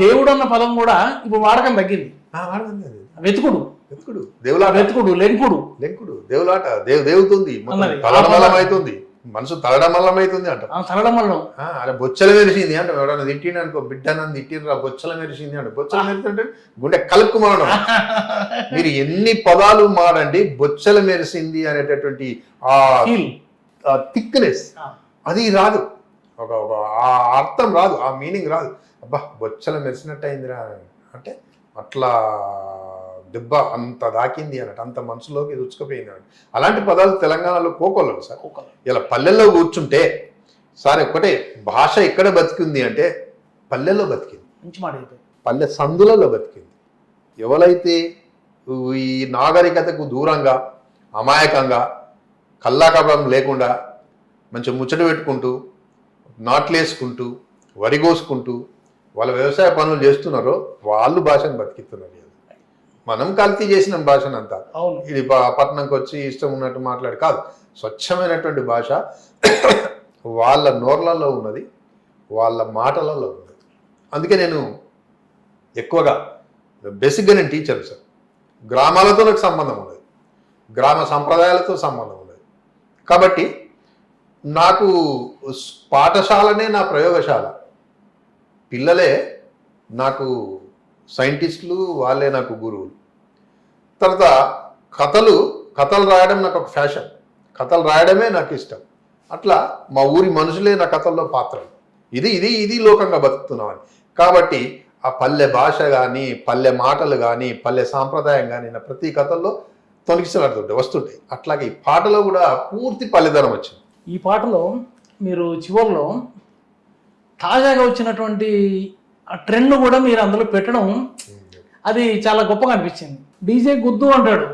దేవుడు అన్న పదం కూడా ఇప్పుడు వాడకం తగ్గింది. వెతుకుడు, వెతుకుడు, లెంకుడు, దేవులాట, దేవుతుంది, తలడమల్లమైతుంది, మనసు తలడమల్లమైతుంది అంట. తలడమల్లం అలా బొచ్చల మెరిసింది అంటే ఎవడన్నా తిట్టిండి అనుకో, బిడ్డ నన్ను తిట్టినరా బొచ్చల మెరిసింది అంటే, బొచ్చల మెరిసిందంటే గుండె కలుపు మారడం. మీరు ఎన్ని పదాలు మాడండి, బొచ్చల మెరిసింది అనేటటువంటి ఆ థిక్నెస్ అది రాదు, ఒక ఆ అర్థం రాదు, ఆ మీనింగ్ రాదు. అబ్బా బొచ్చల మెరిసినట్టు అయిందిరా అంటే అట్లా దెబ్బ అంత దాకింది అన్నట్టు, అంత మనసులోకి రుచుకుపోయింది అన్నట్టు. అలాంటి పదాలు తెలంగాణలో కోకొల్లవు సార్. ఇలా పల్లెల్లో కూర్చుంటే సార్ ఒక్కటే భాష ఎక్కడ బతికింది అంటే పల్లెల్లో బతికింది, మంచి మాట, పల్లె సందులలో బతికింది. ఎవరైతే ఈ నాగరికతకు దూరంగా అమాయకంగా కల్లాకపడం లేకుండా మంచి ముచ్చట పెట్టుకుంటూ నాట్లేసుకుంటూ వరి కోసుకుంటూ వాళ్ళ వ్యవసాయ పనులు చేస్తున్నారో వాళ్ళు భాషను బతికిస్తున్నారు. మనం కల్తీ చేసిన భాషను అంతా ఇది పట్టణంకి వచ్చి ఇష్టం ఉన్నట్టు మాట్లాడి కాదు, స్వచ్ఛమైనటువంటి భాష వాళ్ళ నోర్లలో ఉన్నది, వాళ్ళ మాటలలో ఉన్నది. అందుకే నేను ఎక్కువగా బేసిక్గా నేను టీచర్ సార్. గ్రామాలతో నాకు సంబంధం ఉన్నది, గ్రామ సంప్రదాయాలతో సంబంధం ఉన్నది. కాబట్టి నాకు పాఠశాలనే నా ప్రయోగశాల, పిల్లలే నాకు సైంటిస్టులు, వాళ్ళే నాకు గురువులు. తర్వాత కథలు రాయడం నాకు ఒక ఫ్యాషన్, కథలు రాయడమే నాకు ఇష్టం. అట్లా మా ఊరి మనుషులే నా కథల్లో పాత్రలు. ఇది లోకంగా బతుకుతున్నామని. కాబట్టి ఆ పల్లె భాష కానీ, పల్లె మాటలు కానీ, పల్లె సాంప్రదాయం కానీ నా ప్రతి కథల్లో తొలగిసలాడుతుంటాయి, వస్తుంటాయి. అట్లాగే ఈ పాటలో కూడా పూర్తి పల్లెదనం వచ్చింది. ఈ పాటలో మీరు చివరిలో తాజాగా వచ్చినటువంటి ఆ ట్రెండ్ కూడా మీరు అందులో పెట్టడం అది చాలా గొప్పగా అనిపించింది. డీజే గుద్దు అంటాడు,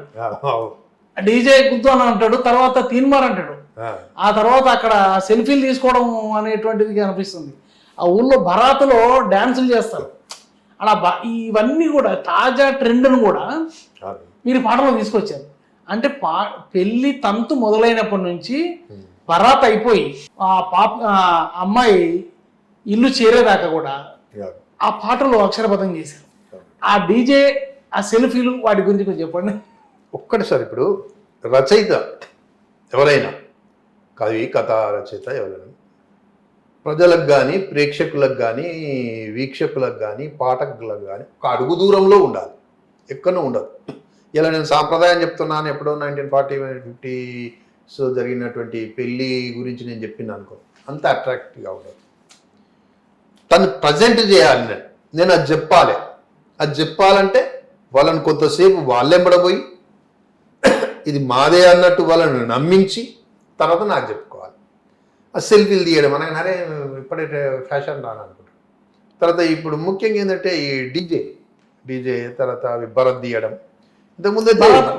డీజే గుద్దు అని అంటాడు, తర్వాత తీన్మార్ అంటాడు, ఆ తర్వాత అక్కడ సెల్ఫీలు తీసుకోవడం అనేటువంటిది అనిపిస్తుంది. ఆ ఊళ్ళో బరాతులో డ్యాన్సులు చేస్తారు. అలా ఇవన్నీ కూడా తాజా ట్రెండ్ను కూడా మీరు పాటలో తీసుకొచ్చారు. అంటే పెళ్లి తంతు మొదలైనప్పటి నుంచి బరాత్ అయిపోయి ఆ అమ్మాయి ఇల్లు చేరేదాకా కూడా ఆ పాటలో అక్షరబద్ధం చేశారు. ఆ డీజే, ఆ సెల్ఫీలు, వాటి గురించి కొంచెం చెప్పండి. ఒక్కటి సార్, ఇప్పుడు రచయిత ఎవరైనా, కవి, కథా రచయిత ఎవరైనా ప్రజలకు కానీ, ప్రేక్షకులకు కానీ, వీక్షకులకు కానీ, పాఠకులకు కానీ ఒక అడుగు దూరంలో ఉండాలి, ఎక్కడో ఉండదు. ఇలా నేను సాంప్రదాయం చెప్తున్నాను, ఎప్పుడో 1940-50s జరిగినటువంటి పెళ్ళి గురించి నేను చెప్పిన అనుకో, అంత అట్రాక్టివ్గా ఉండదు. తను ప్రజెంట్ చేయాలి, నేను అది చెప్పాలి. అది చెప్పాలంటే వాళ్ళని కొంతసేపు వాళ్ళెంబడబోయి ఇది మాదే అన్నట్టు వాళ్ళని నమ్మించి తర్వాత నాకు చెప్పుకోవాలి. ఆ సెల్ఫీలు తీయడం అనగా అరే ఇప్పుడే ఫ్యాషన్ రాను అనుకుంటాను. తర్వాత ఇప్పుడు ముఖ్యంగా ఏంటంటే ఈ డీజే తర్వాత భరత్ తీయడం. ఇంతకుముందు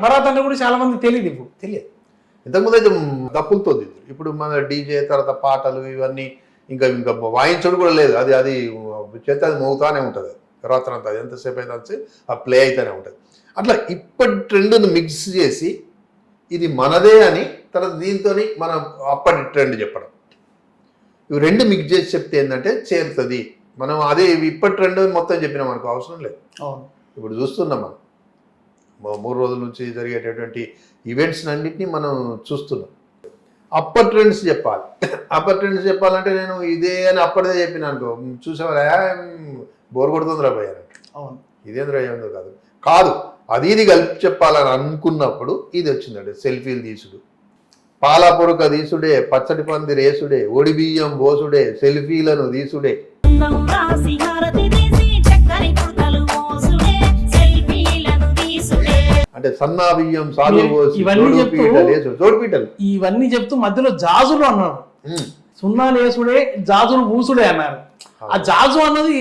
భరత్ అంటే కూడా చాలా మంది తెలియదు. ఇంతకుముందు అయితే దప్పులతో దిద్దు, ఇప్పుడు మన డీజే తర్వాత పాటలు ఇవన్నీ ఇంకా వాయించడం కూడా లేదు. అది చేస్తే అది మోగుతానే ఉంటుంది రాత్రంతా, అది ఎంతసేపు అయితే ఆ ప్లే అయితేనే ఉంటుంది. అట్లా ఇప్పటి ట్రెండ్ను మిక్స్ చేసి ఇది మనదే అని తర్వాత దీంతో మనం అప్పటి ట్రెండ్ చెప్పడం, ఇవి రెండు మిక్స్ చేసి చెప్తే ఏంటంటే చేరుతుంది. మనం అదే ఇప్పటి ట్రెండ్ మొత్తం చెప్పినాం అనుకో అవసరం లేదు. ఇప్పుడు చూస్తున్నాం మనం 3 రోజుల నుంచి జరిగేటటువంటి ఈవెంట్స్ అన్నింటినీ మనం చూస్తున్నాం. అప్పర్ ట్రెండ్స్ చెప్పాలి. అప్పర్ ట్రెండ్స్ చెప్పాలంటే నేను ఇదే అని అప్పటిదే చెప్పిన అనుకో, చూసేవాళ్ళ బోర్ కొడుతుంది రా భయ అన్నట్టు, ఇదేంద్ర ఏముందో కాదు. అది ఇది కలిపి చెప్పాలని అనుకున్నప్పుడు ఇది వచ్చిందండి, సెల్ఫీలు తీసుడు, పాల పొరక తీసుడే, పచ్చడి పంది రేసుడే, ఒడి బియ్యం పోసుడే, సెల్ఫీలను తీసుడే. రాసి హారతి తీసి చక్కని పుడకలు మోసుడే సెల్ఫీలను తీసుడే. అంటే సన్నా బియ్యం సాగు పోసి ఇవన్నీ చెప్తూ- జోడుపీటలు. ఇవన్నీ చెప్తూ మధ్యలో జాజులు అన్నారు, ఉమ్. సున్నాలు వేసుడే జాజులు పూసుడే అన్నారు. ఆ జాజు అన్నది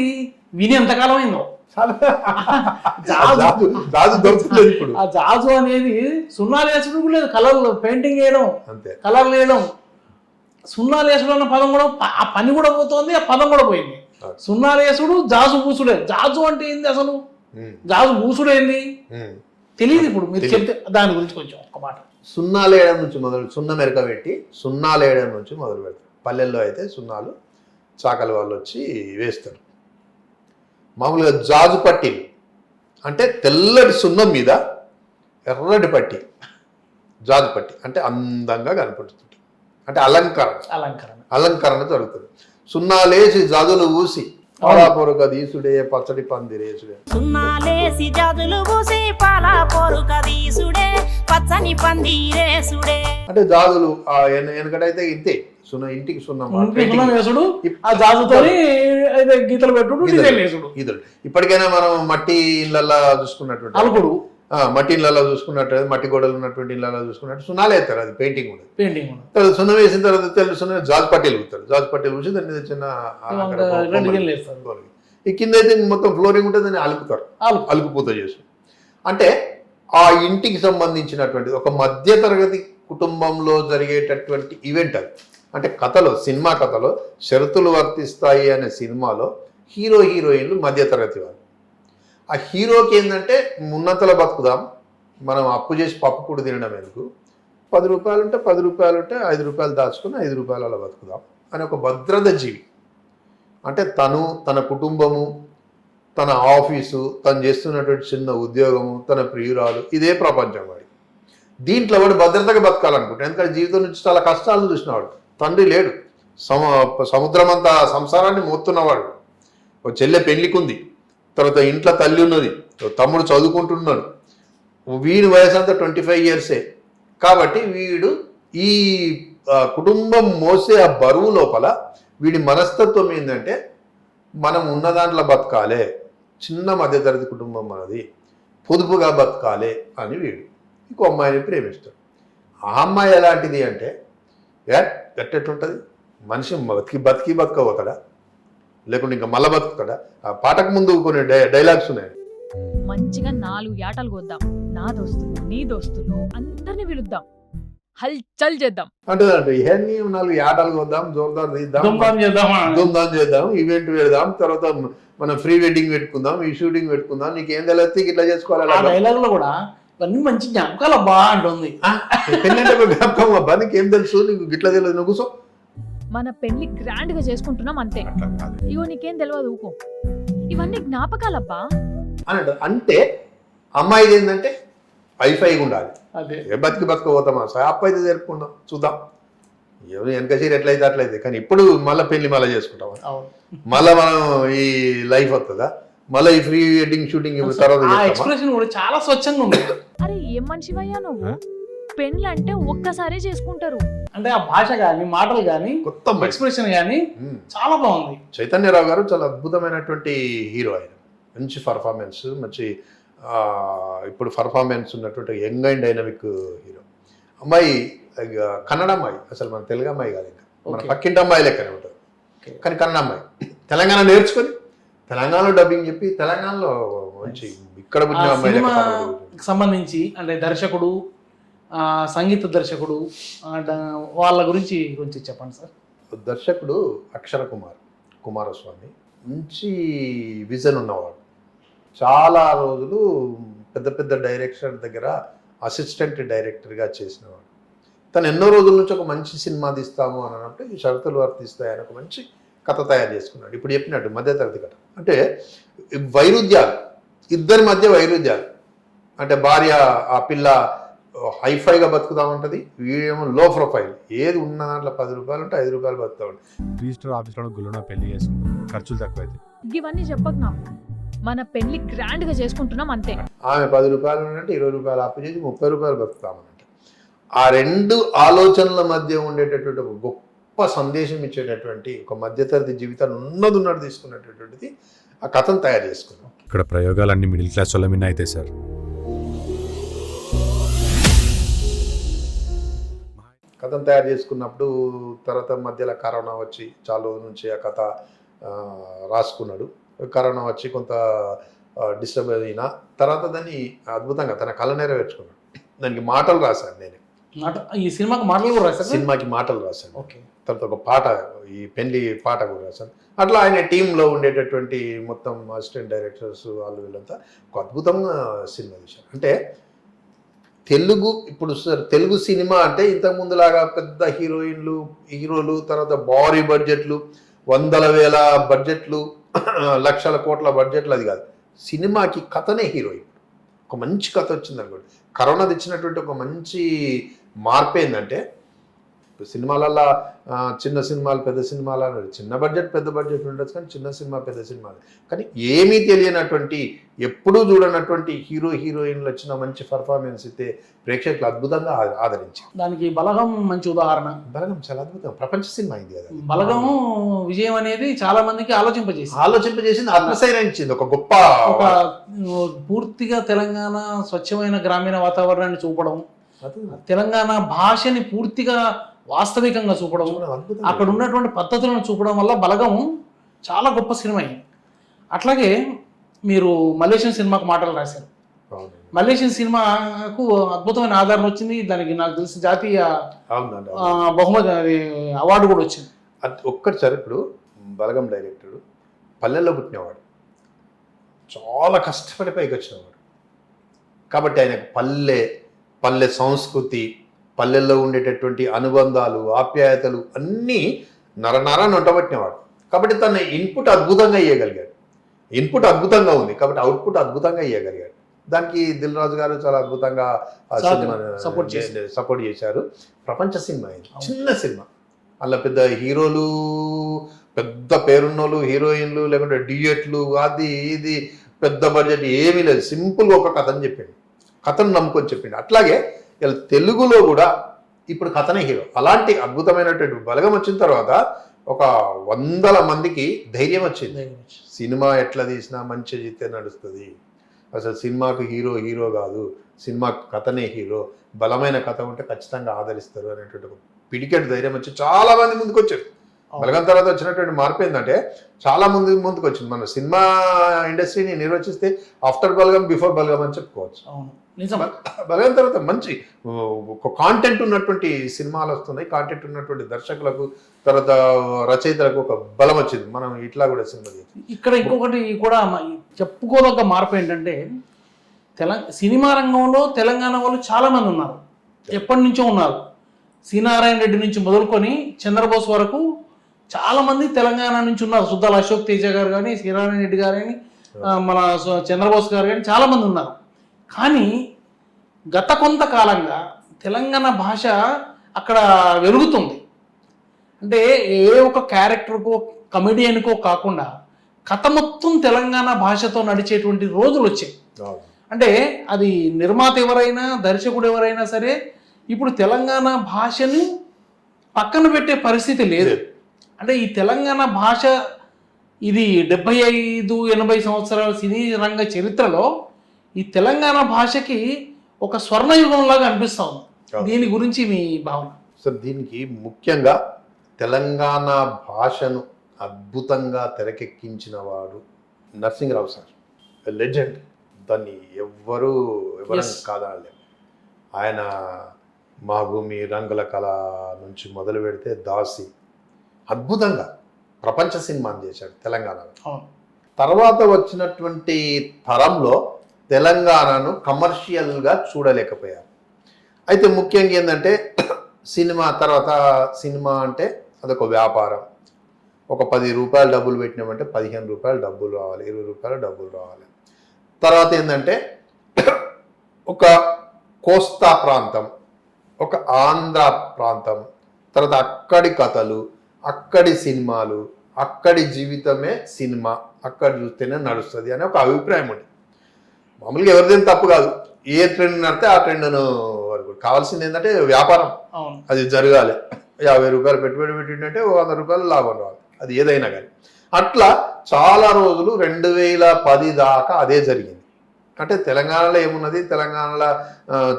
విని ఎంతకాలం అయిందో. జాజు జాజు దొరుకుతుంది ఇప్పుడు. ఆ జాజు అనేది సున్నాలు వేసుడు లేదు, కలర్ పెయింటింగ్ వేయడం, అంతే. కలర్లు వేయడం. సున్నాలు వేసుడు అన్న పదం కూడా ఆ పని కూడా పోతుంది, ఆ పదం కూడా పోయింది. సున్నాలు వేసుడు జాజు పూసుడే. జాజు అంటే ఏంది అసలు? ఉమ్. జాజు పూసుడు ఏంది ఉమ్. తెలియదు. ఇప్పుడు మీరు చెప్తే దాని గురించి కొంచెం ఒక మాట. సున్నాలేయడం నుంచి మొదలు, సున్న మెరక పెట్టి సున్నాలేయడం నుంచి మొదలు పెడతారు. పల్లెల్లో అయితే సున్నాలు చాకలి వాళ్ళు వచ్చి వేస్తారు. మామూలుగా జాజు పట్టీలు అంటే తెల్లటి సున్నం మీద ఎర్రటి పట్టి, జాజు పట్టి అంటే అందంగా కనపడుతుంది, అంటే అలంకరణ జరుగుతుంది. సున్నాలేసి జాజులు ఊసి పాలాపొరక దీసుడే, పచ్చడి పంది రేసుడే. సున్నాలేసి జాజులు పూసి పాల పొరుక తీసుడే పచ్చని పంది రేసుడే. అంటే జాజులు వెనకటైతే ఇంతే, ఇంటికి సున్నం వేసుడు, ఆ జాజుతో గీతలు పెట్టుడు, డిజైన్ వేసుడు. గీతలు. ఇప్పటికైనా మనం మట్టి ఇళ్ళల్లో చూసుకున్నటువంటి అలుకుడు, మట్టి ఇళ్ళలో చూసుకున్నట్టు, మట్టి గోడలు ఉన్నటువంటి ఇళ్ళలో చూసుకున్నట్టు సున్నాలు వేస్తారు. అది పెయింటింగ్ కూడా. పెయింటింగ్ తర్వాత సున్నం వేసిన తర్వాత తెల్ల సున్నం జాజు పట్టీలు కుడతారు. జాజు పట్టీలు కూర్చి దాని మీద చిన్న ఈ కింద అయితే మొత్తం ఫ్లోరింగ్ ఉంటుంది, దాన్ని అలుకుతారు, అలుకుపూత చేసి. అంటే ఆ ఇంటికి సంబంధించినటువంటి ఒక మధ్యతరగతి కుటుంబంలో జరిగేటటువంటి ఈవెంట్ అది. అంటే కథలో, సినిమా కథలో షరతులు వర్తిస్తాయి అనే సినిమాలో హీరో హీరోయిన్లు మధ్యతరగతి వాళ్ళు. ఆ హీరోకి ఏంటంటే ఉన్నంతలో బతుకుదాం, మనం అప్పు చేసి పప్పు కూడా తినడం ఎందుకు, 10 రూపాయలు ఉంటే 10 రూపాయలు ఉంటే 5 రూపాయలు దాచుకుని 5 రూపాయలు అలా బతుకుదాం అని ఒక భద్రత జీవి. అంటే తను, తన కుటుంబము, తన ఆఫీసు, తను చేస్తున్నటువంటి చిన్న ఉద్యోగము, తన ప్రియురాలు, ఇదే ప్రపంచం వాడి. దీంట్లో వాడు భద్రతగా బతకాలనుకుంటాడు. ఎందుకంటే జీవితం నుంచి చాలా కష్టాలను చూసినవాడు. తండ్రి లేడు, సముద్రం అంతా సంసారాన్ని మోస్తున్నవాడు. ఒక చెల్లె పెళ్లికుంది, తర్వాత ఇంట్లో తల్లి ఉన్నది, తమ్ముడు చదువుకుంటున్నాడు. వీడి వయసు అంతా 25 ఇయర్సే. కాబట్టి వీడు ఈ కుటుంబం మోసే ఆ బరువు లోపల వీడి మనస్తత్వం ఏంటంటే మనం ఉన్న దాంట్లో బతకాలే, చిన్న మధ్యతరగతి కుటుంబం మనది, పొదుపుగా బతకాలే అని వీడు ఇంకో అమ్మాయిని ప్రేమిస్తాడు. ఆ అమ్మాయి ఎలాంటిది అంటే ఎట్టెట్టుంటుంది, మనిషి బతకపోతాడా, లేకుంటే ఇంకా మళ్ళా బతుకుతాడా? ఆ పాటకు ముందు కొన్ని డైలాగ్స్ ఉన్నాయి. మంచిగా 4 యాటలు కొద్దాం, నా దోస్తులు నీ దోస్తులు అందరిని పిలుద్దాం, హల్చల్ చేద్దాం అంటే ఇవన్నీ 4 యాటలు కొద్దాం, జోర్దార్ తీద్దాం, ధూమ్ధాం చేద్దాం, ఈవెంట్ పెడదాం, తర్వాత మనం ప్రీ వెడ్డింగ్ పెట్టుకుందాం, ఈ షూటింగ్ పెట్టుకుందాం, నీకేం తెలియదు ఇట్లా చేసుకోవాలి. డైలాగ్ లో కూడా ఇవన్నీ మంచి జ్ఞాపకాలు అబ్బా అంటుంది. పెళ్ళంటే జ్ఞాపకం అబ్బా, నీకేం తెలుసు, నీకు గిట్లా తెలియదు, నువ్వు కూర్చో. మన పెళ్లి గ్రాండ్ గా చేసుకుంటున్నాం అంతే, ఇగో నీకేం తెలియదు ఊకో, ఇవన్నీ జ్ఞాపకాలబ్బా అని. అంటే అమ్మాయిది ఏంటంటే హైఫైగా ఉండాలి, అదే బతకపోతామా, అప్పు అయితే జరుపుకుందాం, చూద్దాం ఎవరు వెనక సీరు ఎట్లయితే అట్లయితే. కానీ ఇప్పుడు మళ్ళీ పెళ్లి మళ్ళీ చేసుకుంటాం, మళ్ళీ మనం ఈ లైఫ్ వస్తుందా, మళ్ళీ ఈ ప్రీ వెడ్డింగ్ షూటింగ్ తర్వాత ఎక్స్ప్రెషన్ కూడా చాలా స్వచ్ఛంగా ఉంది. అరే ఏం మనిషివయ్యా నువ్వు, పెళ్ళి అంటే ఒక్కసారే చేసుకుంటారు. అంటే ఆ భాష కానీ, మాటలు కానీ, కొత్త ఎక్స్ప్రెషన్ కానీ చాలా బాగుంది. చైతన్యరావు గారు చాలా అద్భుతమైనటువంటి హీరో. ఆయన మంచి పర్ఫార్మెన్స్, మంచి ఇప్పుడు పర్ఫార్మెన్స్ ఉన్నటువంటి యంగ్ అండ్ డైనమిక్ హీరో. అమ్మాయి కన్నడ అమ్మాయి, అసలు మన తెలుగు అమ్మాయి కాదు, ఇంకా మన పక్కింటి అమ్మాయి లెక్కనే ఉంటుంది, కానీ కన్నడ అమ్మాయి. తెలంగాణ నేర్చుకొని తెలంగాణలో డబ్బింగ్ చెప్పి తెలంగాణలో మంచి ఇక్కడ పుట్టిన అమ్మాయి సంబంధించి అంటే దర్శకుడు, సంగీత దర్శకుడు, వాళ్ళ గురించి కొంచెం చెప్పండి సార్. దర్శకుడు అక్షర కుమారస్వామి మంచి విజన్ ఉన్నవాడు. చాలా రోజులు పెద్ద పెద్ద డైరెక్టర్ దగ్గర అసిస్టెంట్ డైరెక్టర్గా చేసినవాడు. తను ఎన్నో రోజుల నుంచి ఒక మంచి సినిమా తీస్తాము అని అన్నప్పుడు ఈ షరతులు వర్తిస్తాయని ఒక మంచి కథ తయారు చేసుకున్నాడు. ఇప్పుడు చెప్పినట్టు మధ్యతరగతి కథ అంటే వైరుధ్యాలు, ఇద్దరి మధ్య వైరుధ్యాలు. అంటే భార్య, ఆ పిల్ల హైఫైగా బతుకుతామంటది, వీడేమో లో ప్రొఫైల్, ఏది ఉన్న దాంట్లో 10 రూపాయలు ఉంటే 5 రూపాయలు బతుకుతా ఉంటాయి. రిజిస్టర్ ఆఫీస్లో గుళ్ళో పెళ్లి చేసుకుంటాం, ఖర్చులు తక్కువైతే. ఇవన్నీ చెప్పకు నాకు, మన పెళ్లి గ్రాండ్ గా చేసుకుంటున్నాం అంతే. ఆమె 10 రూపాయలు అంటే 20 రూపాయలు అప్పు చేసి 30 రూపాయలు బతుకుతామనంట. ఆ రెండు ఆలోచనల మధ్య ఉండేటటువంటి ఒక గొప్ప సందేశం ఇచ్చేటటువంటి ఒక మధ్యతరగతి జీవితాన్ని ఉన్నది తీసుకున్నటువంటిది ఆ కథను తయారు చేసుకున్నాం. ఇక్కడ ప్రయోగాలన్నీ మిడిల్ క్లాస్ వాళ్ళ మీద అయితే సార్. కథను తయారు చేసుకున్నప్పుడు తర్వాత మధ్యలో కరోనా వచ్చి చాలా రోజుల నుంచి ఆ కథ రాసుకున్నాడు. కరోనా వచ్చి కొంత డిస్టర్బ్ అయినా తర్వాత దాన్ని అద్భుతంగా తన కళ నెరవేర్చుకున్నాడు. దానికి మాటలు రాశాను నేనే. ఈ సినిమాకి మాటలు కూడా రాశారు. సినిమాకి మాటలు రాశాను. ఓకే. తర్వాత ఒక పాట, ఈ పెళ్లి పాట కూడా రాశాను. అట్లా ఆయన టీంలో ఉండేటటువంటి మొత్తం అసిస్టెంట్ డైరెక్టర్స్ వాళ్ళు వీళ్ళంతా ఒక అద్భుతంగా సినిమా తీశారు. అంటే ఇప్పుడు సార్ తెలుగు సినిమా అంటే ఇంతకుముందులాగా పెద్ద హీరోలు తర్వాత భారీ బడ్జెట్లు, 100,000 బడ్జెట్లు, లక్షల కోట్ల బడ్జెట్లు అది కాదు. సినిమాకి కథనే హీరోయిన్. ఒక మంచి కథ వచ్చింది అనుకోండి. కరోనా తెచ్చినటువంటి ఒక మంచి మార్పు ఏంటంటే సినిమాలల్లో చిన్న సినిమాలు పెద్ద సినిమాలు అనేది చిన్న బడ్జెట్ పెద్ద బడ్జెట్ ఉండొచ్చు, కానీ చిన్న సినిమా పెద్ద సినిమాలు కానీ ఏమీ తెలియనటువంటి ఎప్పుడూ చూడనటువంటి హీరోయిన్లు వచ్చిన మంచి పర్ఫార్మెన్స్ అయితే ప్రేక్షకులు అద్భుతంగా ఆదరించారు. దానికి బలగం మంచి ఉదాహరణ. బలగం చాలా అద్భుతం, ప్రపంచ సినిమా అయింది కదా. బలగం విజయం అనేది చాలా మందికి ఆలోచింపజేసింది, ఆత్మశైర్యం ఇచ్చింది. ఒక గొప్ప పూర్తిగా తెలంగాణ స్వచ్ఛమైన గ్రామీణ వాతావరణాన్ని చూపడం, తెలంగాణ భాషని పూర్తిగా వాస్తవికంగా చూపడం, అక్కడ ఉన్నటువంటి పద్ధతులను చూపడం వల్ల బలగం చాలా గొప్ప సినిమా అయింది. అట్లాగే మీరు మలేషియన్ సినిమాకు మాటలు రాశారు. మలేషియన్ సినిమాకు అద్భుతమైన ఆదరణ వచ్చింది. దానికి నాకు తెలిసి జాతీయ బహుమతి అవార్డు కూడా వచ్చింది. ఒక్కటిసారి ఇప్పుడు బలగం డైరెక్టర్ పల్లెల్లో పుట్టినవాడు, చాలా కష్టపడి పైకి వచ్చినవాడు. కాబట్టి ఆయనకు పల్లె సంస్కృతి, పల్లెల్లో ఉండేటటువంటి అనుబంధాలు, ఆప్యాయతలు అన్నీ నరనరాన్ని వంటబట్టినవాడు. కాబట్టి తన ఇన్పుట్ అద్భుతంగా ఇవ్వగలిగాడు. ఇన్పుట్ అద్భుతంగా ఉంది కాబట్టి అవుట్పుట్ అద్భుతంగా ఇవ్వగలిగాడు. దానికి దిల్ రాజు గారు చాలా అద్భుతంగా సపోర్ట్ చేశారు. ప్రపంచ సినిమా ఇది, చిన్న సినిమా. అలా పెద్ద హీరోలు, పెద్ద పేరున్నోళ్ళు, హీరోయిన్లు, లేకుంటే డ్యూయెట్లు, అది ఇది పెద్ద బడ్జెట్ ఏమీ లేదు. సింపుల్గా ఒక కథని చెప్పిండు, కథను నమ్ముకొని చెప్పిండు. అట్లాగే ఇలా తెలుగులో కూడా ఇప్పుడు కథనే హీరో. అలాంటి అద్భుతమైనటువంటి బలగం వచ్చిన తర్వాత ఒక 100 మందికి ధైర్యం వచ్చింది. సినిమా ఎట్లా తీసినా మంచి జీతే నడుస్తుంది, అసలు సినిమాకు హీరో కాదు, సినిమాకు కథనే హీరో, బలమైన కథ ఉంటే ఖచ్చితంగా ఆదరిస్తారు అనేటువంటి ఒక పిడికెట్ ధైర్యం వచ్చి చాలా మంది ముందుకు వచ్చారు. బలగం తర్వాత వచ్చినటువంటి మార్పు ఏంటంటే చాలా ముందుకు వచ్చింది. మన సినిమా ఇండస్ట్రీని నిర్వచిస్తే ఆఫ్టర్ బలగం బిఫోర్ బలగం అని చెప్పుకోవచ్చు. బలగం తర్వాత మంచి కాంటెంట్ ఉన్నటువంటి సినిమాలు వస్తున్నాయి, కాంటెంట్ ఉన్నటువంటి దర్శకులకు తర్వాత రచయితలకు ఒక బలం వచ్చింది. మనం ఇట్లా కూడా సినిమా ఇక్కడ ఇంకొకటి కూడా చెప్పుకోదగ్గ మార్పు ఏంటంటే సినిమా రంగంలో తెలంగాణ వాళ్ళు చాలా మంది ఉన్నారు, ఎప్పటి నుంచో ఉన్నారు. శ్రీనారాయణ రెడ్డి నుంచి మొదలుకొని చంద్రబోస్ వరకు చాలా మంది తెలంగాణ నుంచి ఉన్నారు. సుద్దాల అశోక్ తేజ గారు కానీ, శ్రీనారాయణ రెడ్డి గారు కానీ, మన చంద్రబోస్ గారు కానీ చాలా మంది ఉన్నారు. కానీ గత కొంతకాలంగా తెలంగాణ భాష అక్కడ వెలుగుతుంది. అంటే ఏ ఒక క్యారెక్టర్కో కమెడియన్కో కాకుండా కథ మొత్తం తెలంగాణ భాషతో నడిచేటువంటి రోజులు వచ్చాయి. అంటే అది నిర్మాత ఎవరైనా దర్శకుడు ఎవరైనా సరే ఇప్పుడు తెలంగాణ భాషను పక్కన పెట్టే పరిస్థితి లేదు. అంటే ఈ తెలంగాణ భాష ఇది 75-80 సంవత్సరాల సినీ రంగ చరిత్రలో ఈ తెలంగాణ భాషకి ఒక స్వర్ణయుగంలాగా అనిపిస్తా ఉంది. దీని గురించి మీ భావన? సార్, దీనికి ముఖ్యంగా తెలంగాణ భాషను అద్భుతంగా తెరకెక్కించిన వాడు నరసింహరావు సార్, లెజెండ్. దాన్ని ఎవరు కాదనలేము. ఆయన మా భూమి, రంగుల కళ నుంచి మొదలు పెడితే దాసి అద్భుతంగా ప్రపంచ సినిమాని చేశాడు తెలంగాణలో. తర్వాత వచ్చినటువంటి తరంలో తెలంగాణను కమర్షియల్గా చూడలేకపోయారు. అయితే ముఖ్యంగా ఏంటంటే సినిమా తర్వాత సినిమా అంటే అదొక వ్యాపారం. ఒక 10 రూపాయలు డబ్బులు పెట్టినామంటే 15 రూపాయలు డబ్బులు రావాలి, 20 రూపాయలు డబ్బులు రావాలి. తర్వాత ఏంటంటే ఒక కోస్తా ప్రాంతం, ఒక ఆంధ్ర ప్రాంతం, తర్వాత అక్కడి కథలు, అక్కడి సినిమాలు, అక్కడి జీవితమే సినిమా, అక్కడ చూస్తేనే నడుస్తుంది అనే ఒక అభిప్రాయం ఉంది. మామూలుగా ఎవరిదేం తప్పు కాదు, ఏ ట్రెండ్ నడితే ఆ ట్రెండ్ను వరకు కావాల్సింది ఏంటంటే వ్యాపారం, అవును. అది జరగాలి. 50 రూపాయలు పెట్టుబడి పెట్టిందంటే 100 రూపాయలు లాభం రావాలి, అది ఏదైనా కానీ. అట్లా చాలా రోజులు 2010 దాకా అదే జరిగింది. అంటే తెలంగాణలో ఏమున్నది, తెలంగాణలో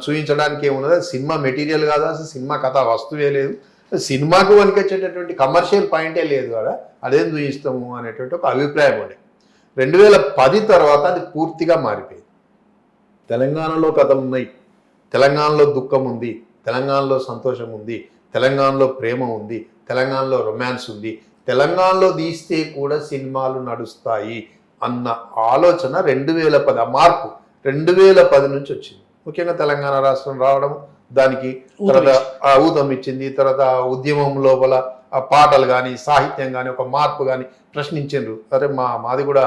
చూపించడానికి ఏమున్నది, సినిమా మెటీరియల్ కాదు, అసలు సినిమా కథ వస్తువే లేదు, సినిమాకు వనికొచ్చేటటువంటి కమర్షియల్ పాయింటే లేదు కదా, అదేం చూపిస్తాము అనేటువంటి ఒక అభిప్రాయం ఉండే. 2010 తర్వాత అది పూర్తిగా మారిపోయింది. తెలంగాణలో కథలు ఉన్నాయి, తెలంగాణలో దుఃఖం ఉంది, తెలంగాణలో సంతోషం ఉంది, తెలంగాణలో ప్రేమ ఉంది, తెలంగాణలో రొమాన్స్ ఉంది, తెలంగాణలో తీస్తే కూడా సినిమాలు నడుస్తాయి అన్న ఆలోచన 2010, ఆ మార్పు 2010 నుంచి వచ్చింది. ముఖ్యంగా తెలంగాణ రాష్ట్రం రావడం, దానికి తర్వాత ఆ ఊతం ఇచ్చింది. తర్వాత ఉద్యమం లోపల ఆ పాటలు కానీ సాహిత్యం కానీ ఒక మార్పు కానీ ప్రశ్నించారు. అరే మాది కూడా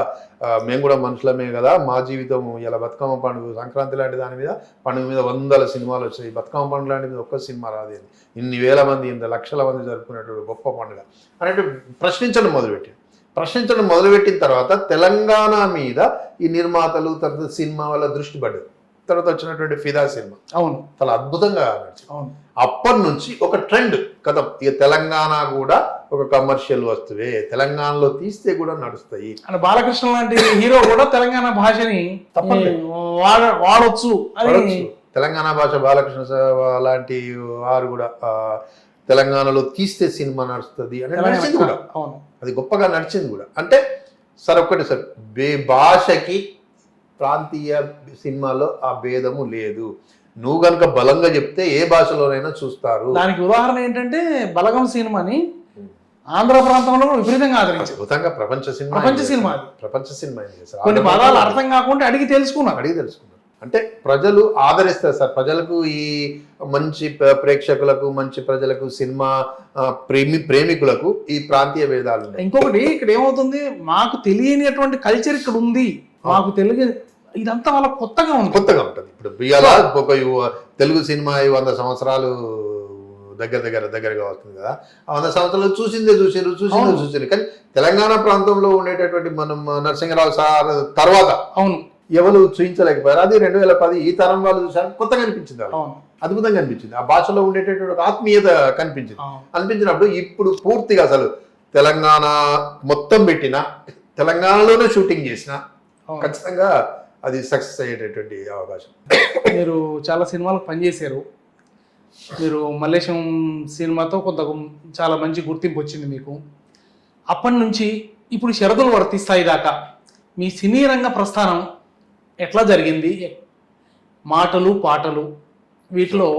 మేము కూడా మనుషులమే కదా, మా జీవితం ఇలా బతుకమ్మ పండుగ, సంక్రాంతి లాంటి దాని మీద పండుగ మీద 100 సినిమాలు వచ్చాయి, బతుకమ్మ పండుగ లాంటిది ఒక్క సినిమా రాదేది, ఇన్ని వేల మంది 100 లక్షల మంది జరుపుకునేటువంటి గొప్ప పండుగ అనేటు ప్రశ్నించడం మొదలుపెట్టిన తర్వాత తెలంగాణ మీద ఈ నిర్మాతలు, తర్వాత సినిమా వాళ్ళ దృష్టి పడ్డది. తర్వాత వచ్చినటువంటి ఫిదా సినిమా అవును చాలా అద్భుతంగా నడిచింది. అవును. అప్పటి నుంచి ఒక ట్రెండ్ కథ, ఇక తెలంగాణ కూడా ఒక కమర్షియల్ వస్తువే, తెలంగాణలో తీస్తే కూడా నడుస్తాయి. అంటే బాలకృష్ణ లాంటి హీరో కూడా తెలంగాణ భాషని వాడొచ్చు అని. తెలంగాణ భాష బాలకృష్ణ లాంటి వారు కూడా తెలంగాణలో తీస్తే సినిమా నడుస్తుంది అని నడిచింది కూడా. అవును, అది గొప్పగా నడిచింది కూడా. అంటే సార్ ఒక్కటి సార్, భాషకి ప్రాంతీయ సినిమాలో ఆ భేదము లేదు. నువ్వు కనుక బలంగా చెప్తే ఏ భాషలోనైనా చూస్తారు. దానికి ఉదాహరణ ఏంటంటే బలగం సినిమాని ఆంధ్ర ప్రాంతంలో విపరీతంగా ఆదరించారు. అద్భుతంగా ప్రపంచ సినిమా కొన్ని పదాలు అర్థం కాకుండా అడిగి తెలుసుకున్నారు. అంటే ప్రజలు ఆదరిస్తారు సార్. ప్రజలకు ఈ మంచి ప్రేక్షకులకు, మంచి ప్రజలకు, సినిమా ప్రేమికులకు ఈ ప్రాంతీయ భేదాలు ఉన్నాయి. ఇంకొకటి ఇక్కడ ఏమవుతుంది, మాకు తెలియనిటువంటి కల్చర్ ఇక్కడ ఉంది, మాకు తెలుగు, ఇదంతా వాళ్ళకి కొత్తగా ఉంటుంది. ఇప్పుడు బియ్యాల ఒక తెలుగు సినిమా 100 సంవత్సరాలు దగ్గరగా వస్తుంది కదా, ఆ 100 సంవత్సరాలు చూసింది. కానీ తెలంగాణ ప్రాంతంలో ఉండేటటువంటి మనం నరసింహరావు సార్ తర్వాత అవును ఎవరు చూపించలేకపోయారు. అది 2010 ఈ తరం వాళ్ళు చూసారు, కొత్తగా అనిపించింది, అద్భుతంగా అనిపించింది. ఆ భాషలో ఉండేటటువంటి ఒక ఆత్మీయత అనిపించినప్పుడు ఇప్పుడు పూర్తిగా అసలు తెలంగాణ మొత్తం పెట్టిన, తెలంగాణలోనే షూటింగ్ చేసిన ఖచ్చితంగా అది సక్సెస్ అయ్యేటటువంటి అవకాశం. మీరు చాలా సినిమాలకు పనిచేశారు. మీరు మల్లేశం సినిమాతో చాలా మంచి గుర్తింపు వచ్చింది మీకు. అప్పటి నుంచి ఇప్పుడు షరతులు వర్తిస్తాయి దాకా మీ సినీ రంగ ప్రస్థానం ఎట్లా జరిగింది? మాటలు, పాటలు, వీటిలో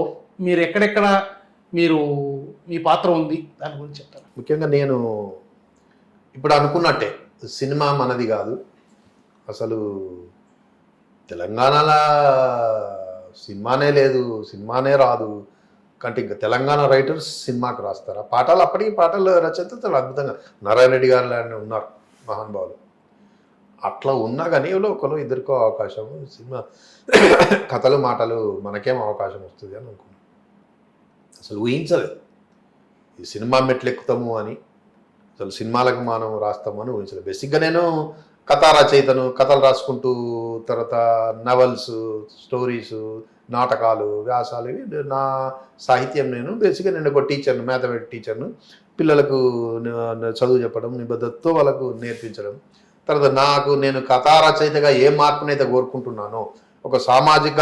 మీరు ఎక్కడెక్కడ మీ పాత్ర ఉంది, దాని గురించి చెప్తారు. ముఖ్యంగా నేను ఇప్పుడు అనుకున్నట్టే సినిమా మనది కాదు, అసలు తెలంగాణలో సినిమానే లేదు, సినిమానే రాదు కంటే ఇంకా తెలంగాణ రైటర్స్ సినిమాకి రాస్తారా? పాటలు అప్పటికి పాటలు రచయిత చాలా అద్భుతంగా నారాయణ రెడ్డి గారు లాంటి ఉన్నారు మహానుభావులు. అట్లా ఉన్నా కానీ ఒకరు ఇద్దరికో అవకాశం, సినిమా కథలు మాటలు మనకేం అవకాశం వస్తుంది అని అనుకున్నాను. అసలు ఊహించలేదు ఈ సినిమా మెట్లు ఎక్కుతాము అని, అసలు సినిమాలకు మనం రాస్తాము అని ఊహించలేదు. బేసిక్గా నేను కథా రచయితను, కథలు రాసుకుంటూ తర్వాత నవల్స్, స్టోరీస్, నాటకాలు, వ్యాసాలు, ఇవి నా సాహిత్యం. నేను బేసిక్గా నేను ఒక టీచర్ను, మ్యాథమెటిక్స్ టీచర్ను. పిల్లలకు చదువు చెప్పడం, నిబద్ధతతో వాళ్ళకు నేర్పించడం. తర్వాత నేను కథా రచయితగా ఏ మార్పునైతే కోరుకుంటున్నానో, ఒక సామాజిక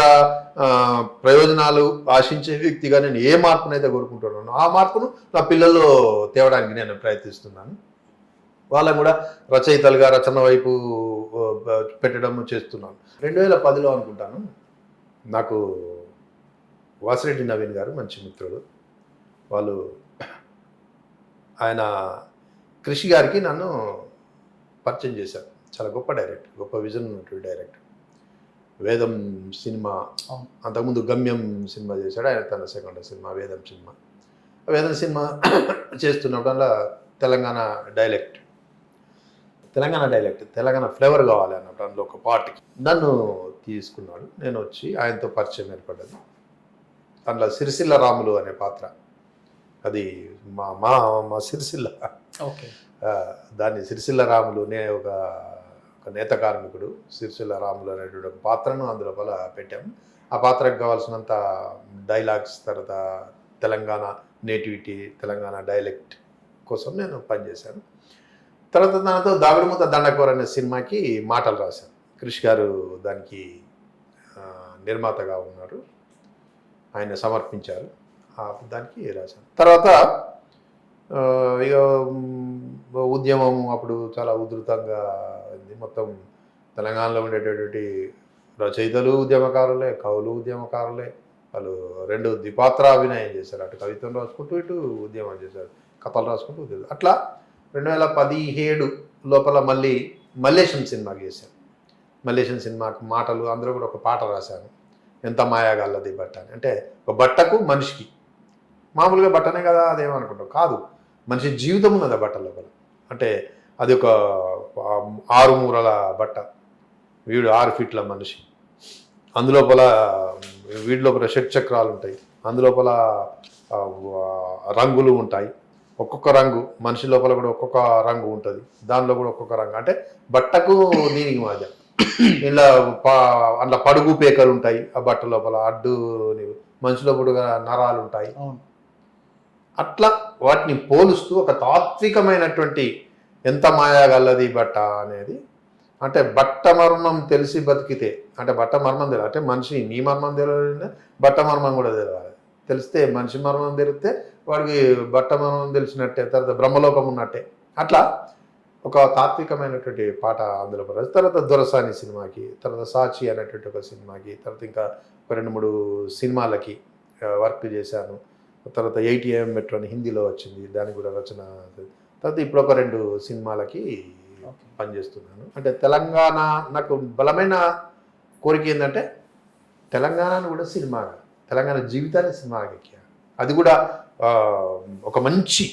ప్రయోజనాలు ఆశించే వ్యక్తిగా నేను ఏ మార్పునైతే కోరుకుంటున్నానో ఆ మార్పును నా పిల్లల్లో తేవడానికి నేను ప్రయత్నిస్తున్నాను. వాళ్ళని కూడా రచయితలుగా రచన వైపు పెట్టడం చేస్తున్నాను. 2010లో అనుకుంటాను, నాకు వాసిరెడ్డి నవీన్ గారు మంచి మిత్రుడు. ఆయన కృషి గారికి నన్ను పరిచయం చేశారు. చాలా గొప్ప డైరెక్టర్, గొప్ప విజన్ ఉన్నటువంటి డైరెక్టర్. వేదం సినిమా, అంతకుముందు గమ్యం సినిమా చేశాడు ఆయన, తన second cinema Vedam cinema. Vedam cinema చేస్తున్నప్పుడల్లా తెలంగాణ డైలెక్ట్, తెలంగాణ ఫ్లేవర్ కావాలి అన్నట్టు అందులో ఒక పార్టీకి నన్ను తీసుకున్నాడు. నేను వచ్చి ఆయనతో పరిచయం ఏర్పడ్డది. అందులో సిరిసిల్ల రాములు అనే పాత్ర, అది మా సిరిసిల్ల దాన్ని సిరిసిల్ల రాములు ఒక నేత కార్మికుడు సిరిసిల్ల రాములు అనేటువంటి ఒక పాత్రను అందులో పెట్టాము. ఆ పాత్రకు కావాల్సినంత డైలాగ్స్, తర్వాత తెలంగాణ నేటివిటీ, తెలంగాణ డైలెక్ట్ కోసం నేను పనిచేశాను. తర్వాత దానితో దాగుడుమూత దండకోర అనే సినిమాకి మాటలు రాశాను. క్రిష్ గారు దానికి నిర్మాతగా ఉన్నారు, ఆయన సమర్పించారు, దానికి రాశాను. తర్వాత ఇక ఉద్యమం అప్పుడు చాలా ఉధృతంగా ఉంది. మొత్తం తెలంగాణలో ఉండేటటువంటి రచయితలు ఉద్యమకారులే, కవులు ఉద్యమకారులే. వాళ్ళు 2 ద్విపాత్రాభినయం చేశారు. అటు కవిత్వం రాసుకుంటూ ఇటు ఉద్యమం చేశారు, కథలు రాసుకుంటూ ఉద్యమం. అట్లా 2017 లోపల మళ్ళీ మల్లేశం సినిమాకి చేశాను. మల్లేశం సినిమాకి మాటలు, అందులో కూడా ఒక పాట రాశాను, ఎంత మాయాగల్లది బట్ట అని. అంటే ఒక బట్టకు మనిషికి, మామూలుగా బట్టనే కదా అదేమనుకుంటాం, కాదు, మనిషి జీవితం ఉన్నది ఆ బట్ట లోపల. అంటే అది ఒక 6 మూరల బట్ట, వీడు 6 ఫీట్ల మనిషి, అందులోపల వీడి లోపల షట్చక్రాలు ఉంటాయి, అందులోపల రంగులు ఉంటాయి, ఒక్కొక్క రంగు మనిషి లోపల కూడా ఒక్కొక్క రంగు ఉంటుంది, దానిలో కూడా ఒక్కొక్క రంగు. అంటే బట్టకు దీనికి మధ్య ఇలా అందులో పడుగు పేకలు ఉంటాయి, ఆ బట్ట లోపల అడ్డు మనిషి లోపల నరాలు ఉంటాయి. అట్లా వాటిని పోలుస్తూ ఒక తాత్వికమైనటువంటి ఎంత మాయాగల్లది బట్ట అనేది, అంటే బట్ట మర్మం తెలిసి బతికితే, అంటే బట్ట మర్మం తెలియాలి, అంటే మనిషి నీ మర్మం తెలియాలి, బట్ట మర్మం కూడా తెలియాలి. తెలిస్తే మనిషి మర్మం తెలిస్తే వాడికి బట్ట మర్మం తెలిసినట్టే, తర్వాత బ్రహ్మలోకం ఉన్నట్టే. అట్లా ఒక తాత్వికమైనటువంటి పాట అందులో పడాలి. తర్వాత దొరసాని సినిమాకి, తర్వాత సాచి అనేటువంటి ఒక సినిమాకి, తర్వాత ఇంకా ఒక 2-3 సినిమాలకి వర్క్ చేశాను. తర్వాత 8am మెట్రో అని హిందీలో వచ్చింది, దానికి కూడా రచన. తర్వాత ఇప్పుడు ఒక 2 సినిమాలకి పనిచేస్తున్నాను. అంటే తెలంగాణ నాకు బలమైన కోరిక ఏంటంటే తెలంగాణను కూడా సినిమాగా, తెలంగాణ జీవితాన్ని సినిమాగా ఎక్కాను. అది కూడా ఒక మంచి,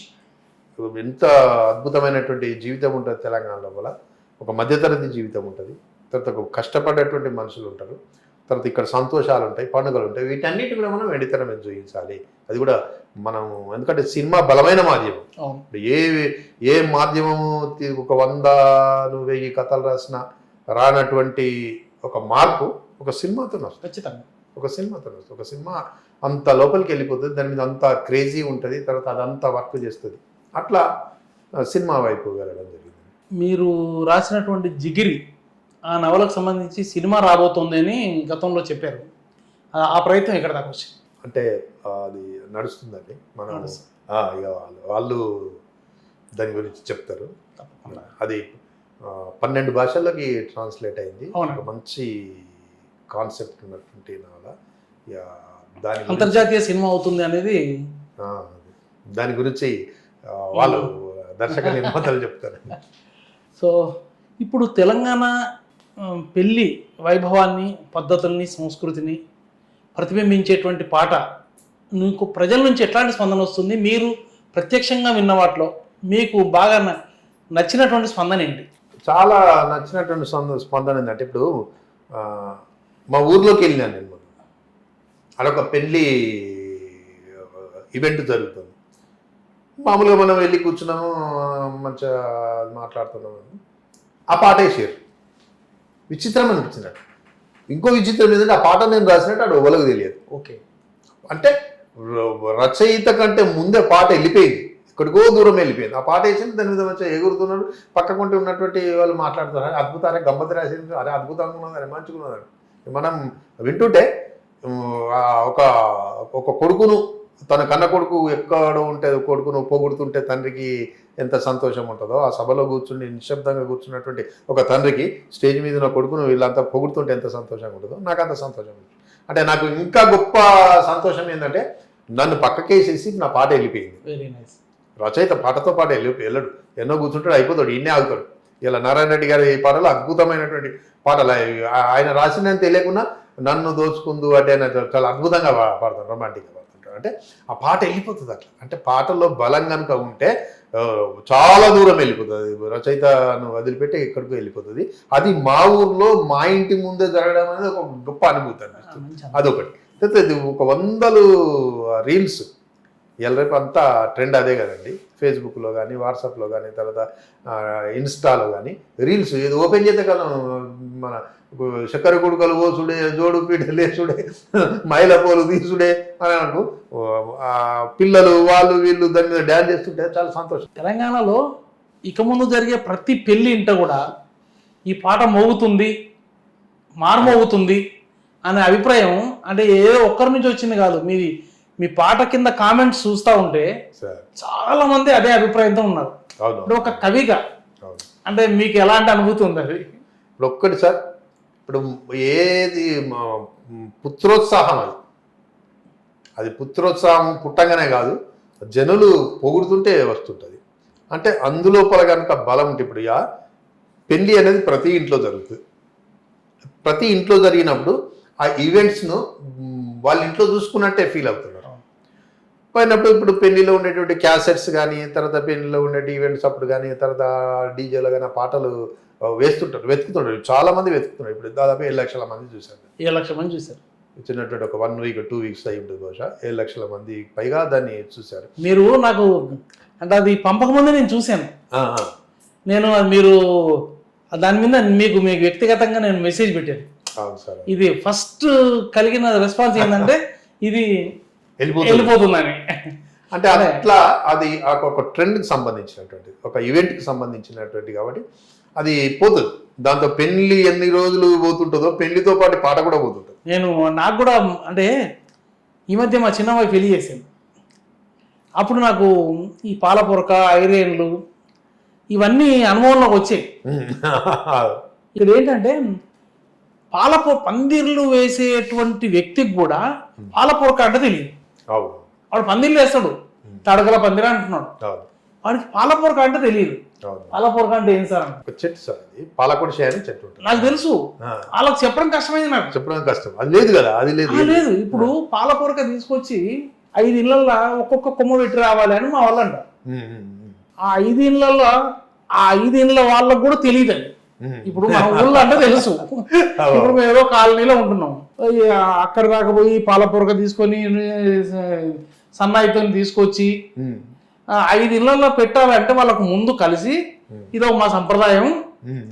ఎంత అద్భుతమైనటువంటి జీవితం ఉంటుంది తెలంగాణ లోపల. ఒక మధ్యతరగతి జీవితం ఉంటుంది, తర్వాత ఒక కష్టపడేటువంటి మనుషులు ఉంటారు, తర్వాత ఇక్కడ సంతోషాలు ఉంటాయి, పండుగలు ఉంటాయి. వీటన్నిటి కూడా మనం వెండితెర మీద చూపించాలి. అది కూడా మనం, ఎందుకంటే సినిమా బలమైన మాధ్యమం. ఏ మాధ్యమము ఒక 100-1000 కథలు రాసిన రానటువంటి ఒక మార్పు ఒక సినిమాతో వస్తుంది. ఖచ్చితంగా ఒక సినిమాతో వస్తుంది. ఒక సినిమా అంత లోపలికి వెళ్ళిపోతుంది, దాని మీద అంత క్రేజీ ఉంటుంది, తర్వాత అదంతా వర్క్ చేస్తుంది. అట్లా సినిమా వైపు వెళ్ళడం జరిగింది. మీరు రాసినటువంటి జిగిరి ఆ నవలకు సంబంధించి సినిమా రాబోతుంది అని గతంలో చెప్పారు. ఆ ప్రయత్నం ఎక్కడ దాకా వచ్చింది? అంటే అది నడుస్తుందండి. మనం ఇక వాళ్ళు దాని గురించి చెప్తారు. అది 12 భాషల్లోకి ట్రాన్స్లేట్ అయింది. ఒక మంచి కాన్సెప్ట్ ఉన్నటువంటి నవల. దాని అంతర్జాతీయ సినిమా అవుతుంది అనేది దాని గురించి వాళ్ళు దర్శక నిర్మాతలు చెప్తారు. సో ఇప్పుడు తెలంగాణ పెళ్ళి వైభవాన్ని, పద్ధతుల్ని, సంస్కృతిని ప్రతిబింబించేటువంటి పాట మీకు ప్రజల నుంచి ఎట్లాంటి స్పందన వస్తుంది? మీరు ప్రత్యక్షంగా విన్న వాటిలో మీకు బాగా నచ్చినటువంటి స్పందన ఏంటి? చాలా నచ్చినటువంటి స్పందన ఏంటంటే, ఇప్పుడు మా ఊర్లోకి వెళ్ళినాను నేను. అదొక పెళ్ళి ఈవెంట్ జరుగుతుంది. మామూలుగా మనం వెళ్ళి కూర్చున్నాము, మంచిగా మాట్లాడుతున్నాము, ఆ పాట వేసారు. విచిత్రం అనిపించింది. ఇంకో విచిత్రం ఏంటంటే, ఆ పాట నేను రాసినట్టు అటు ఎవరికి తెలియదు. ఓకే, అంటే రచయిత కంటే ముందే పాట వెళ్ళిపోయింది, ఎక్కడికో దూరం వెళ్ళిపోయింది. ఆ పాట వేసింది, దాని మీద మంచిగా ఎగురుతున్నాడు. పక్కకుంటే ఉన్నటువంటి వాళ్ళు మాట్లాడుతున్నారు, అద్భుతారే గమ్మతి రాసింది, అరే అద్భుతంగా ఉన్నది, అరే మంచిగా ఉన్నది. మనం వింటుంటే ఒక కొడుకును, తన కన్న కొడుకు ఎక్కడో ఉంటే కొడుకును పోగొడుతుంటే తండ్రికి ఎంత సంతోషం ఉంటుందో, ఆ సభలో కూర్చుని నిశ్శబ్దంగా కూర్చున్నటువంటి ఒక తండ్రికి స్టేజ్ మీద ఉన్న కొడుకును వీళ్ళంతా పొగుడుతుంటే ఎంత సంతోషంగా ఉంటుందో, నాకు అంత సంతోషం ఉంటుంది. అంటే నాకు ఇంకా గొప్ప సంతోషం ఏంటంటే, నన్ను పక్కకేసేసి నా పాట వెళ్ళిపోయింది. Very nice. రచయిత పాటతో పాటు వెళ్ళడు, ఎన్నో కూర్చుంటాడు, అయిపోతాడు, ఇన్నే ఆగుతాడు. ఇలా నారాయణ రెడ్డి గారి ఈ పాటలు అద్భుతమైనటువంటి పాటలు. ఆయన రాసిన తెలియకుండా నన్ను దోచుకుందు అంటే చాలా అద్భుతంగా పాడతాడు, రొమాంటిక్గా పాడుతుంటాడు. అంటే ఆ పాట వెళ్ళిపోతుంది అట్లా. అంటే పాటల్లో బలం కనుక ఉంటే చాలా దూరం వెళ్ళిపోతుంది, రచయితను వదిలిపెట్టి ఎక్కడికో వెళ్ళిపోతుంది. అది మా ఊర్లో మా ఇంటి ముందే జరగడం అనేది ఒక గొప్ప అనుభూతి అనిపిస్తుంది. అదొకటి. ఒక 100 రీల్స్ రేపు అంతా ట్రెండ్ అదే కదండి. ఫేస్బుక్లో కానీ, వాట్సాప్లో కానీ, తర్వాత ఇన్స్టాలో కానీ రీల్స్ ఏది ఓపెన్ చేస్తే కదా మన చక్కెర కుడుకలు ఓసుడే, జోడు పీటలే చూడే, మైల పోలు తీసుడే అని అనుకో పిల్లలు వాళ్ళు వీళ్ళు దాని మీద డ్యాన్స్ చేస్తుంటే చాలా సంతోషం. తెలంగాణలో ఇక ముందు జరిగే ప్రతి పెళ్లి ఇంట కూడా ఈ పాట మోగుతుంది, మారుమోగుతుంది అనే అభిప్రాయం అంటే ఏదో ఒక్కరి నుంచి వచ్చింది కాదు. మీ పాట కింద కామెంట్స్ చూస్తూ ఉంటే చాలా మంది అదే అభిప్రాయంతో ఉన్నారు. ఇప్పుడు ఒక కవిగా అంటే మీకు ఎలాంటి అనుభూతి ఉంది అది? ఇప్పుడు ఒక్కటి సార్, ఇప్పుడు ఏది పుత్రోత్సాహం అది పుత్రోత్సాహం పుట్టంగానే కాదు, జనులు పొగుడుతుంటే వస్తుంటుంది. అంటే అందులోపల కనుక బలం ఉంటే ఇప్పుడు పెళ్ళి అనేది ప్రతి ఇంట్లో జరుగుతుంది. ప్రతి ఇంట్లో జరిగినప్పుడు ఆ ఈవెంట్స్ను వాళ్ళ ఇంట్లో చూసుకున్నట్టే ఫీల్ అవుతున్నారు. పోయినప్పుడు ఇప్పుడు పెళ్లిలో ఉండేటువంటి క్యాసెట్స్ కానీ, తర్వాత పెళ్లిలో ఉండే ఈవెంట్స్ అప్పుడు కానీ, తర్వాత డీజేలో కానీ పాటలు వేస్తుంటారు, వెతుకుతుంటారు. చాలా మంది వెతుకుతున్నారు. ఇప్పుడు దాదాపు 7 లక్షల మంది చూశారు. 7 లక్షల మంది చూశారు. చిన్నటువంటి ఒక 1 వీక్ 2 వీక్స్ అయి ఉంటుంది బహుశా. 7 లక్షల మంది పైగా దాన్ని చూశారు. మీరు నాకు అంటే అది పంపకముందే నేను చూశాను. నేను మీరు దాని మీద మీకు వ్యక్తిగతంగా నేను మెసేజ్ పెట్టాను. ఇది ఫస్ట్ కలిగిన రెస్పాన్స్ ఏంటంటే ఇది వెళ్ళిపోతుందని. అంటే అట్లా అది ఒక ట్రెండ్కి సంబంధించినటువంటి ఒక ఈవెంట్కి సంబంధించినటువంటి కాబట్టి అది పోతుంది. దాంతో పెళ్లి ఎన్ని రోజులు పోతుంటుందో పెళ్లితో పాటు పాట కూడా పోతుంటుంది. నాకు కూడా అంటే ఈ మధ్య మా చిన్నమ్మాయి పెళ్లి చేశాను. అప్పుడు నాకు ఈ పాలపొరక, ఐరేన్లు ఇవన్నీ అనుభవంలోకి వచ్చాయి. ఇక్కడ ఏంటంటే పందిర్లు వేసేటువంటి వ్యక్తికి కూడా పాలపొరక అంటే తెలియదు. వాడు పందిర్లు వేస్తాడు, తడకల పందిర అంటున్నాడు, వాడికి పాలపొరక అంటే తెలియదు. పాలపొరక అంటే ఏం సార్? చెట్టు సార్, అది పాలకొడిసే అని చెట్టు ఉంటుంది. నాకు తెలుసు, వాళ్ళకి చెప్పడం కష్టమైంది. నాకు చెప్పడం కష్టం, అది లేదు కదా. అది లేదు. ఇప్పుడు పాలపొరక తీసుకొచ్చి 5 ఇళ్లలో ఒక్కొక్క కొమ్మ పెట్టి రావాలి అని మా వాళ్ళు అంటారు. ఆ 5 ఇళ్లలో ఆ 5 ఇళ్ల వాళ్ళకు కూడా తెలియదండి. ఇప్పుడు మా ఊళ్ళో అంటే తెలుసు. ఇప్పుడు మేము ఏదో కాలనీలో ఉంటున్నాం, అక్కడ రాకపోయి పాలపొరక తీసుకొని సన్నాయితో తీసుకొచ్చి 5 ఇళ్లలో పెట్టాలంటే వాళ్ళకు ముందు కలిసి ఇదో మా సంప్రదాయం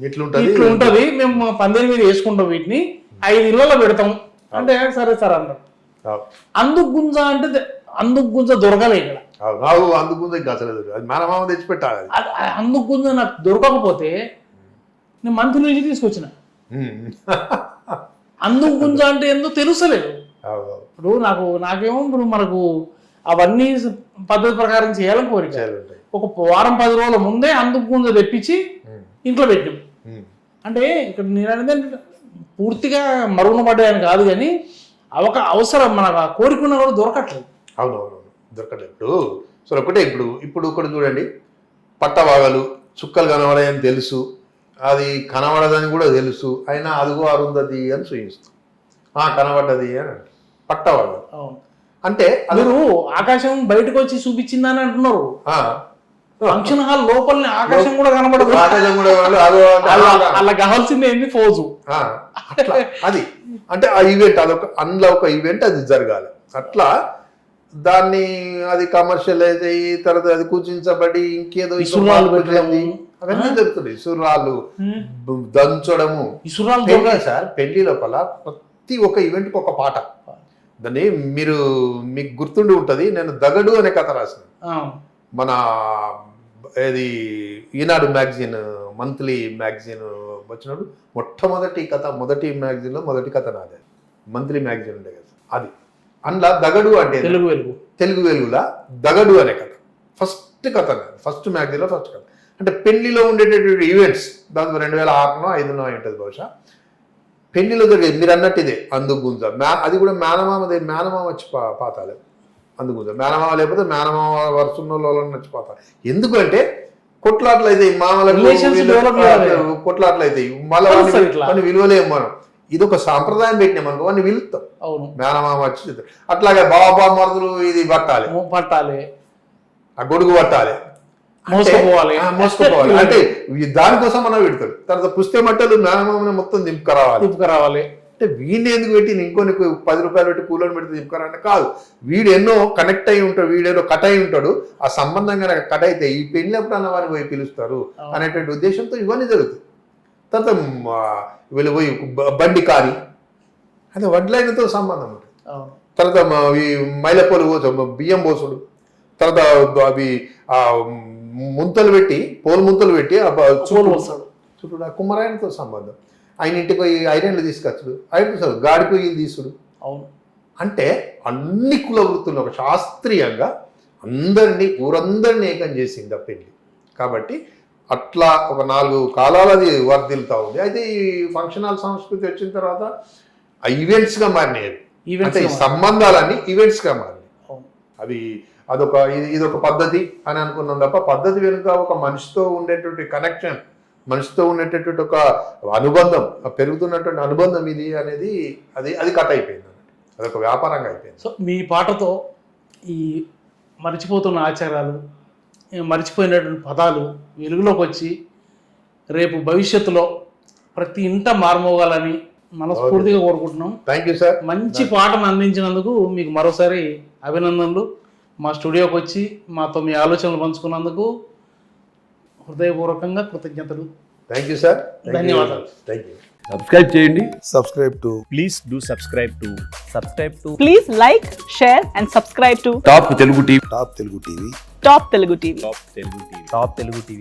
ఇట్లుంటది, మేము పందిరి మీద వేసుకుంటాం, వీటిని 5 ఇళ్లలో పెడతాం అంటే సరే సార్ అన్నారు. అందుకు గుంజ దొరకలే ఇక్కడ. అందుకు తెచ్చి పెట్టాలి. అందుకు గుంజ నాకు దొరకకపోతే నేను మంత్రి నుంచి తీసుకొచ్చిన. అందుకు గుంజ అంటే ఎందుకు తెలుసలేదు. ఇప్పుడు నాకేమో ఇప్పుడు మనకు అవన్నీ పద్ధతి ప్రకారం చేయాలని కోరిక. ఒక వారం 10 రోజుల ముందే అందుకు గుంజ తెప్పించి ఇంట్లో పెట్టాం. అంటే ఇక్కడ నేను అనేది పూర్తిగా మరుగున పడ్డాయని కాదు, కానీ అవసరం మనకు ఆ కోరిక ఉన్నా కూడా దొరకట్లేదు. అవునవును, దొరకట్లేదు. సో ఇప్పుడు ఒకటి చూడండి, పట్టవాగలు చుక్కలు కనబడాయని తెలుసు, అది కనబడదని కూడా తెలుసు, అయినా అదిగో అరుంధతి అని చూపిస్తాం, కనబడ్డది అని పట్టవాగలు. అంటే మీరు ఆకాశం బయటకు వచ్చి చూపించిందని అంటున్నారు. ఫంక్షన్ హాల్ లోపల ఆకాశం కూడా కనబడదు. అలా కావాల్సింది ఏంది ఫోజు. అది అంటే ఆ ఈవెంట్ అందులో ఒక ఈవెంట్ అది జరగాలి. అట్లా దాన్ని అది కమర్షియలైజ్ అయ్యి తర్వాత అది కూర్చించబడి ఇంకేదో అవన్నీ జరుగుతుంది. ఇసురాలు దంచడము సార్. పెళ్లి లోపల ప్రతి ఒక్క ఈవెంట్కి ఒక పాట. దాన్ని మీకు గుర్తుండి ఉంటుంది, నేను దగడు అనే కథ రాసిన. మన ఏది ఈనాడు మ్యాగజైన్, మంత్లీ మ్యాగజైన్ వచ్చినప్పుడు మొదటి మ్యాగజైన్లో మొదటి కథ నాదే. మంత్లీ మ్యాగజైన్ ఉండే కదా అది. అందులో దగడు అంటే తెలుగు వెలుగులా దగడు అనే కథ ఫస్ట్ కథ, ఫస్ట్ మ్యాగజైన్లో ఫస్ట్ కథ. అంటే పెళ్లిలో ఉండేటటువంటి ఈవెంట్స్ దాదాపు 2006నో 2005నో ఉంటుంది బహుశా. పెళ్లిలో జరిగేది మీరు అన్నట్టు ఇదే అందుగుంజ. అది కూడా మేనమామ వచ్చి పాతాలి. అందుగుంజ మేనమామ లేకపోతే మేనమామ వరుసలో నచ్చిపోతారు. ఎందుకంటే కొట్లాట్లు అవుతాయి, కొట్లాట్లు అవుతాయి, మళ్ళీ విలువలేము మనం. ఇది ఒక సాంప్రదాయం పెట్టినాం అనుకో అని పిలుస్తాం. మేనమామ వచ్చి అట్లాగే బాబా మరుదులు ఇది పట్టాలి, ఆ గొడుగు పట్టాలి, మోసుకుపోవాలి. అంటే దానికోసం మనం పెడతాం. తర్వాత పుస్తే మట్టలు మేనమామని మొత్తం దింపుకురావాలి. అంటే వీడిని ఎందుకు పెట్టి ఇంకొని 10 రూపాయలు పెట్టి కూలోని పెడితే దింపుకారంటే కాదు, వీడు ఎన్నో కనెక్ట్ అయి ఉంటాడు, వీడేదో కట్ అయి ఉంటాడు, ఆ సంబంధం కనుక కట్ అయితే ఈ పెళ్ళి ఎప్పుడు అన్న వారిని పోయి పిలుస్తారు అనేటువంటి ఉద్దేశంతో ఇవన్నీ జరుగుతాయి. తర్వాత వీళ్ళు పోయి బండి కాని అదే వడ్లైనతో సంబంధం ఉంటుంది. తర్వాత ఈ మైలపోలు బియ్యం పోసుడు, తర్వాత అవి ముంతలు పెట్టి పోలు ముంతలు పెట్టి చుట్టూ కుమ్మరాయనతో సంబంధం. ఆయన ఇంటికి పోయి ఐరన్లు తీసుకొచ్చుడు, ఐరన్ గాడి పొయ్యిలు తీసుడు. అవును, అంటే అన్ని కుల వృత్తులు ఒక శాస్త్రీయంగా ఊరందరినీ ఏకం చేసింది ఆ పెళ్లి. కాబట్టి అట్లా ఒక 4 కాలాలు అది వర్ధిల్తా ఉంది. అయితే ఈ ఫంక్షన్ హాల్ సంస్కృతి వచ్చిన తర్వాత ఆ ఈవెంట్స్గా మారినాయి. అంటే ఈ సంబంధాలన్నీ ఈవెంట్స్గా మారినాయి. అవి ఇదొక పద్ధతి అని అనుకున్నాం తప్ప పద్ధతి వెనుక ఒక మనిషితో ఉండేటువంటి కనెక్షన్, మనిషితో ఉండేటటువంటి ఒక అనుబంధం, పెరుగుతున్నటువంటి అనుబంధం ఇది అనేది అది కట్ అయిపోయింది. అదొక వ్యాపారంగా అయిపోయింది. సో మీ పాటతో ఈ మర్చిపోతున్న ఆచారాలు, మర్చిపోయినటువంటి పదాలు వెలుగులోకి వచ్చి రేపు భవిష్యత్తులో ప్రతి ఇంట మారుమోగాలని మనస్ఫూర్తిగా కోరుకుంటున్నాం. Thank you sir. మంచి పాటను అందించినందుకు మీకు మరోసారి అభినందనలు. మా స్టూడియోకి వచ్చి మాతో మీ ఆలోచనలు పంచుకున్నందుకు హృదయపూర్వకంగా కృతజ్ఞతలు. Thank you sir. ధన్యవాదాలు. Thank you. సబ్స్క్రైబ్ చేయండి. Subscribe to please do subscribe to Please like, share and subscribe to top Telugu TV. Top Telugu TV. Top Telugu TV. Top Telugu TV.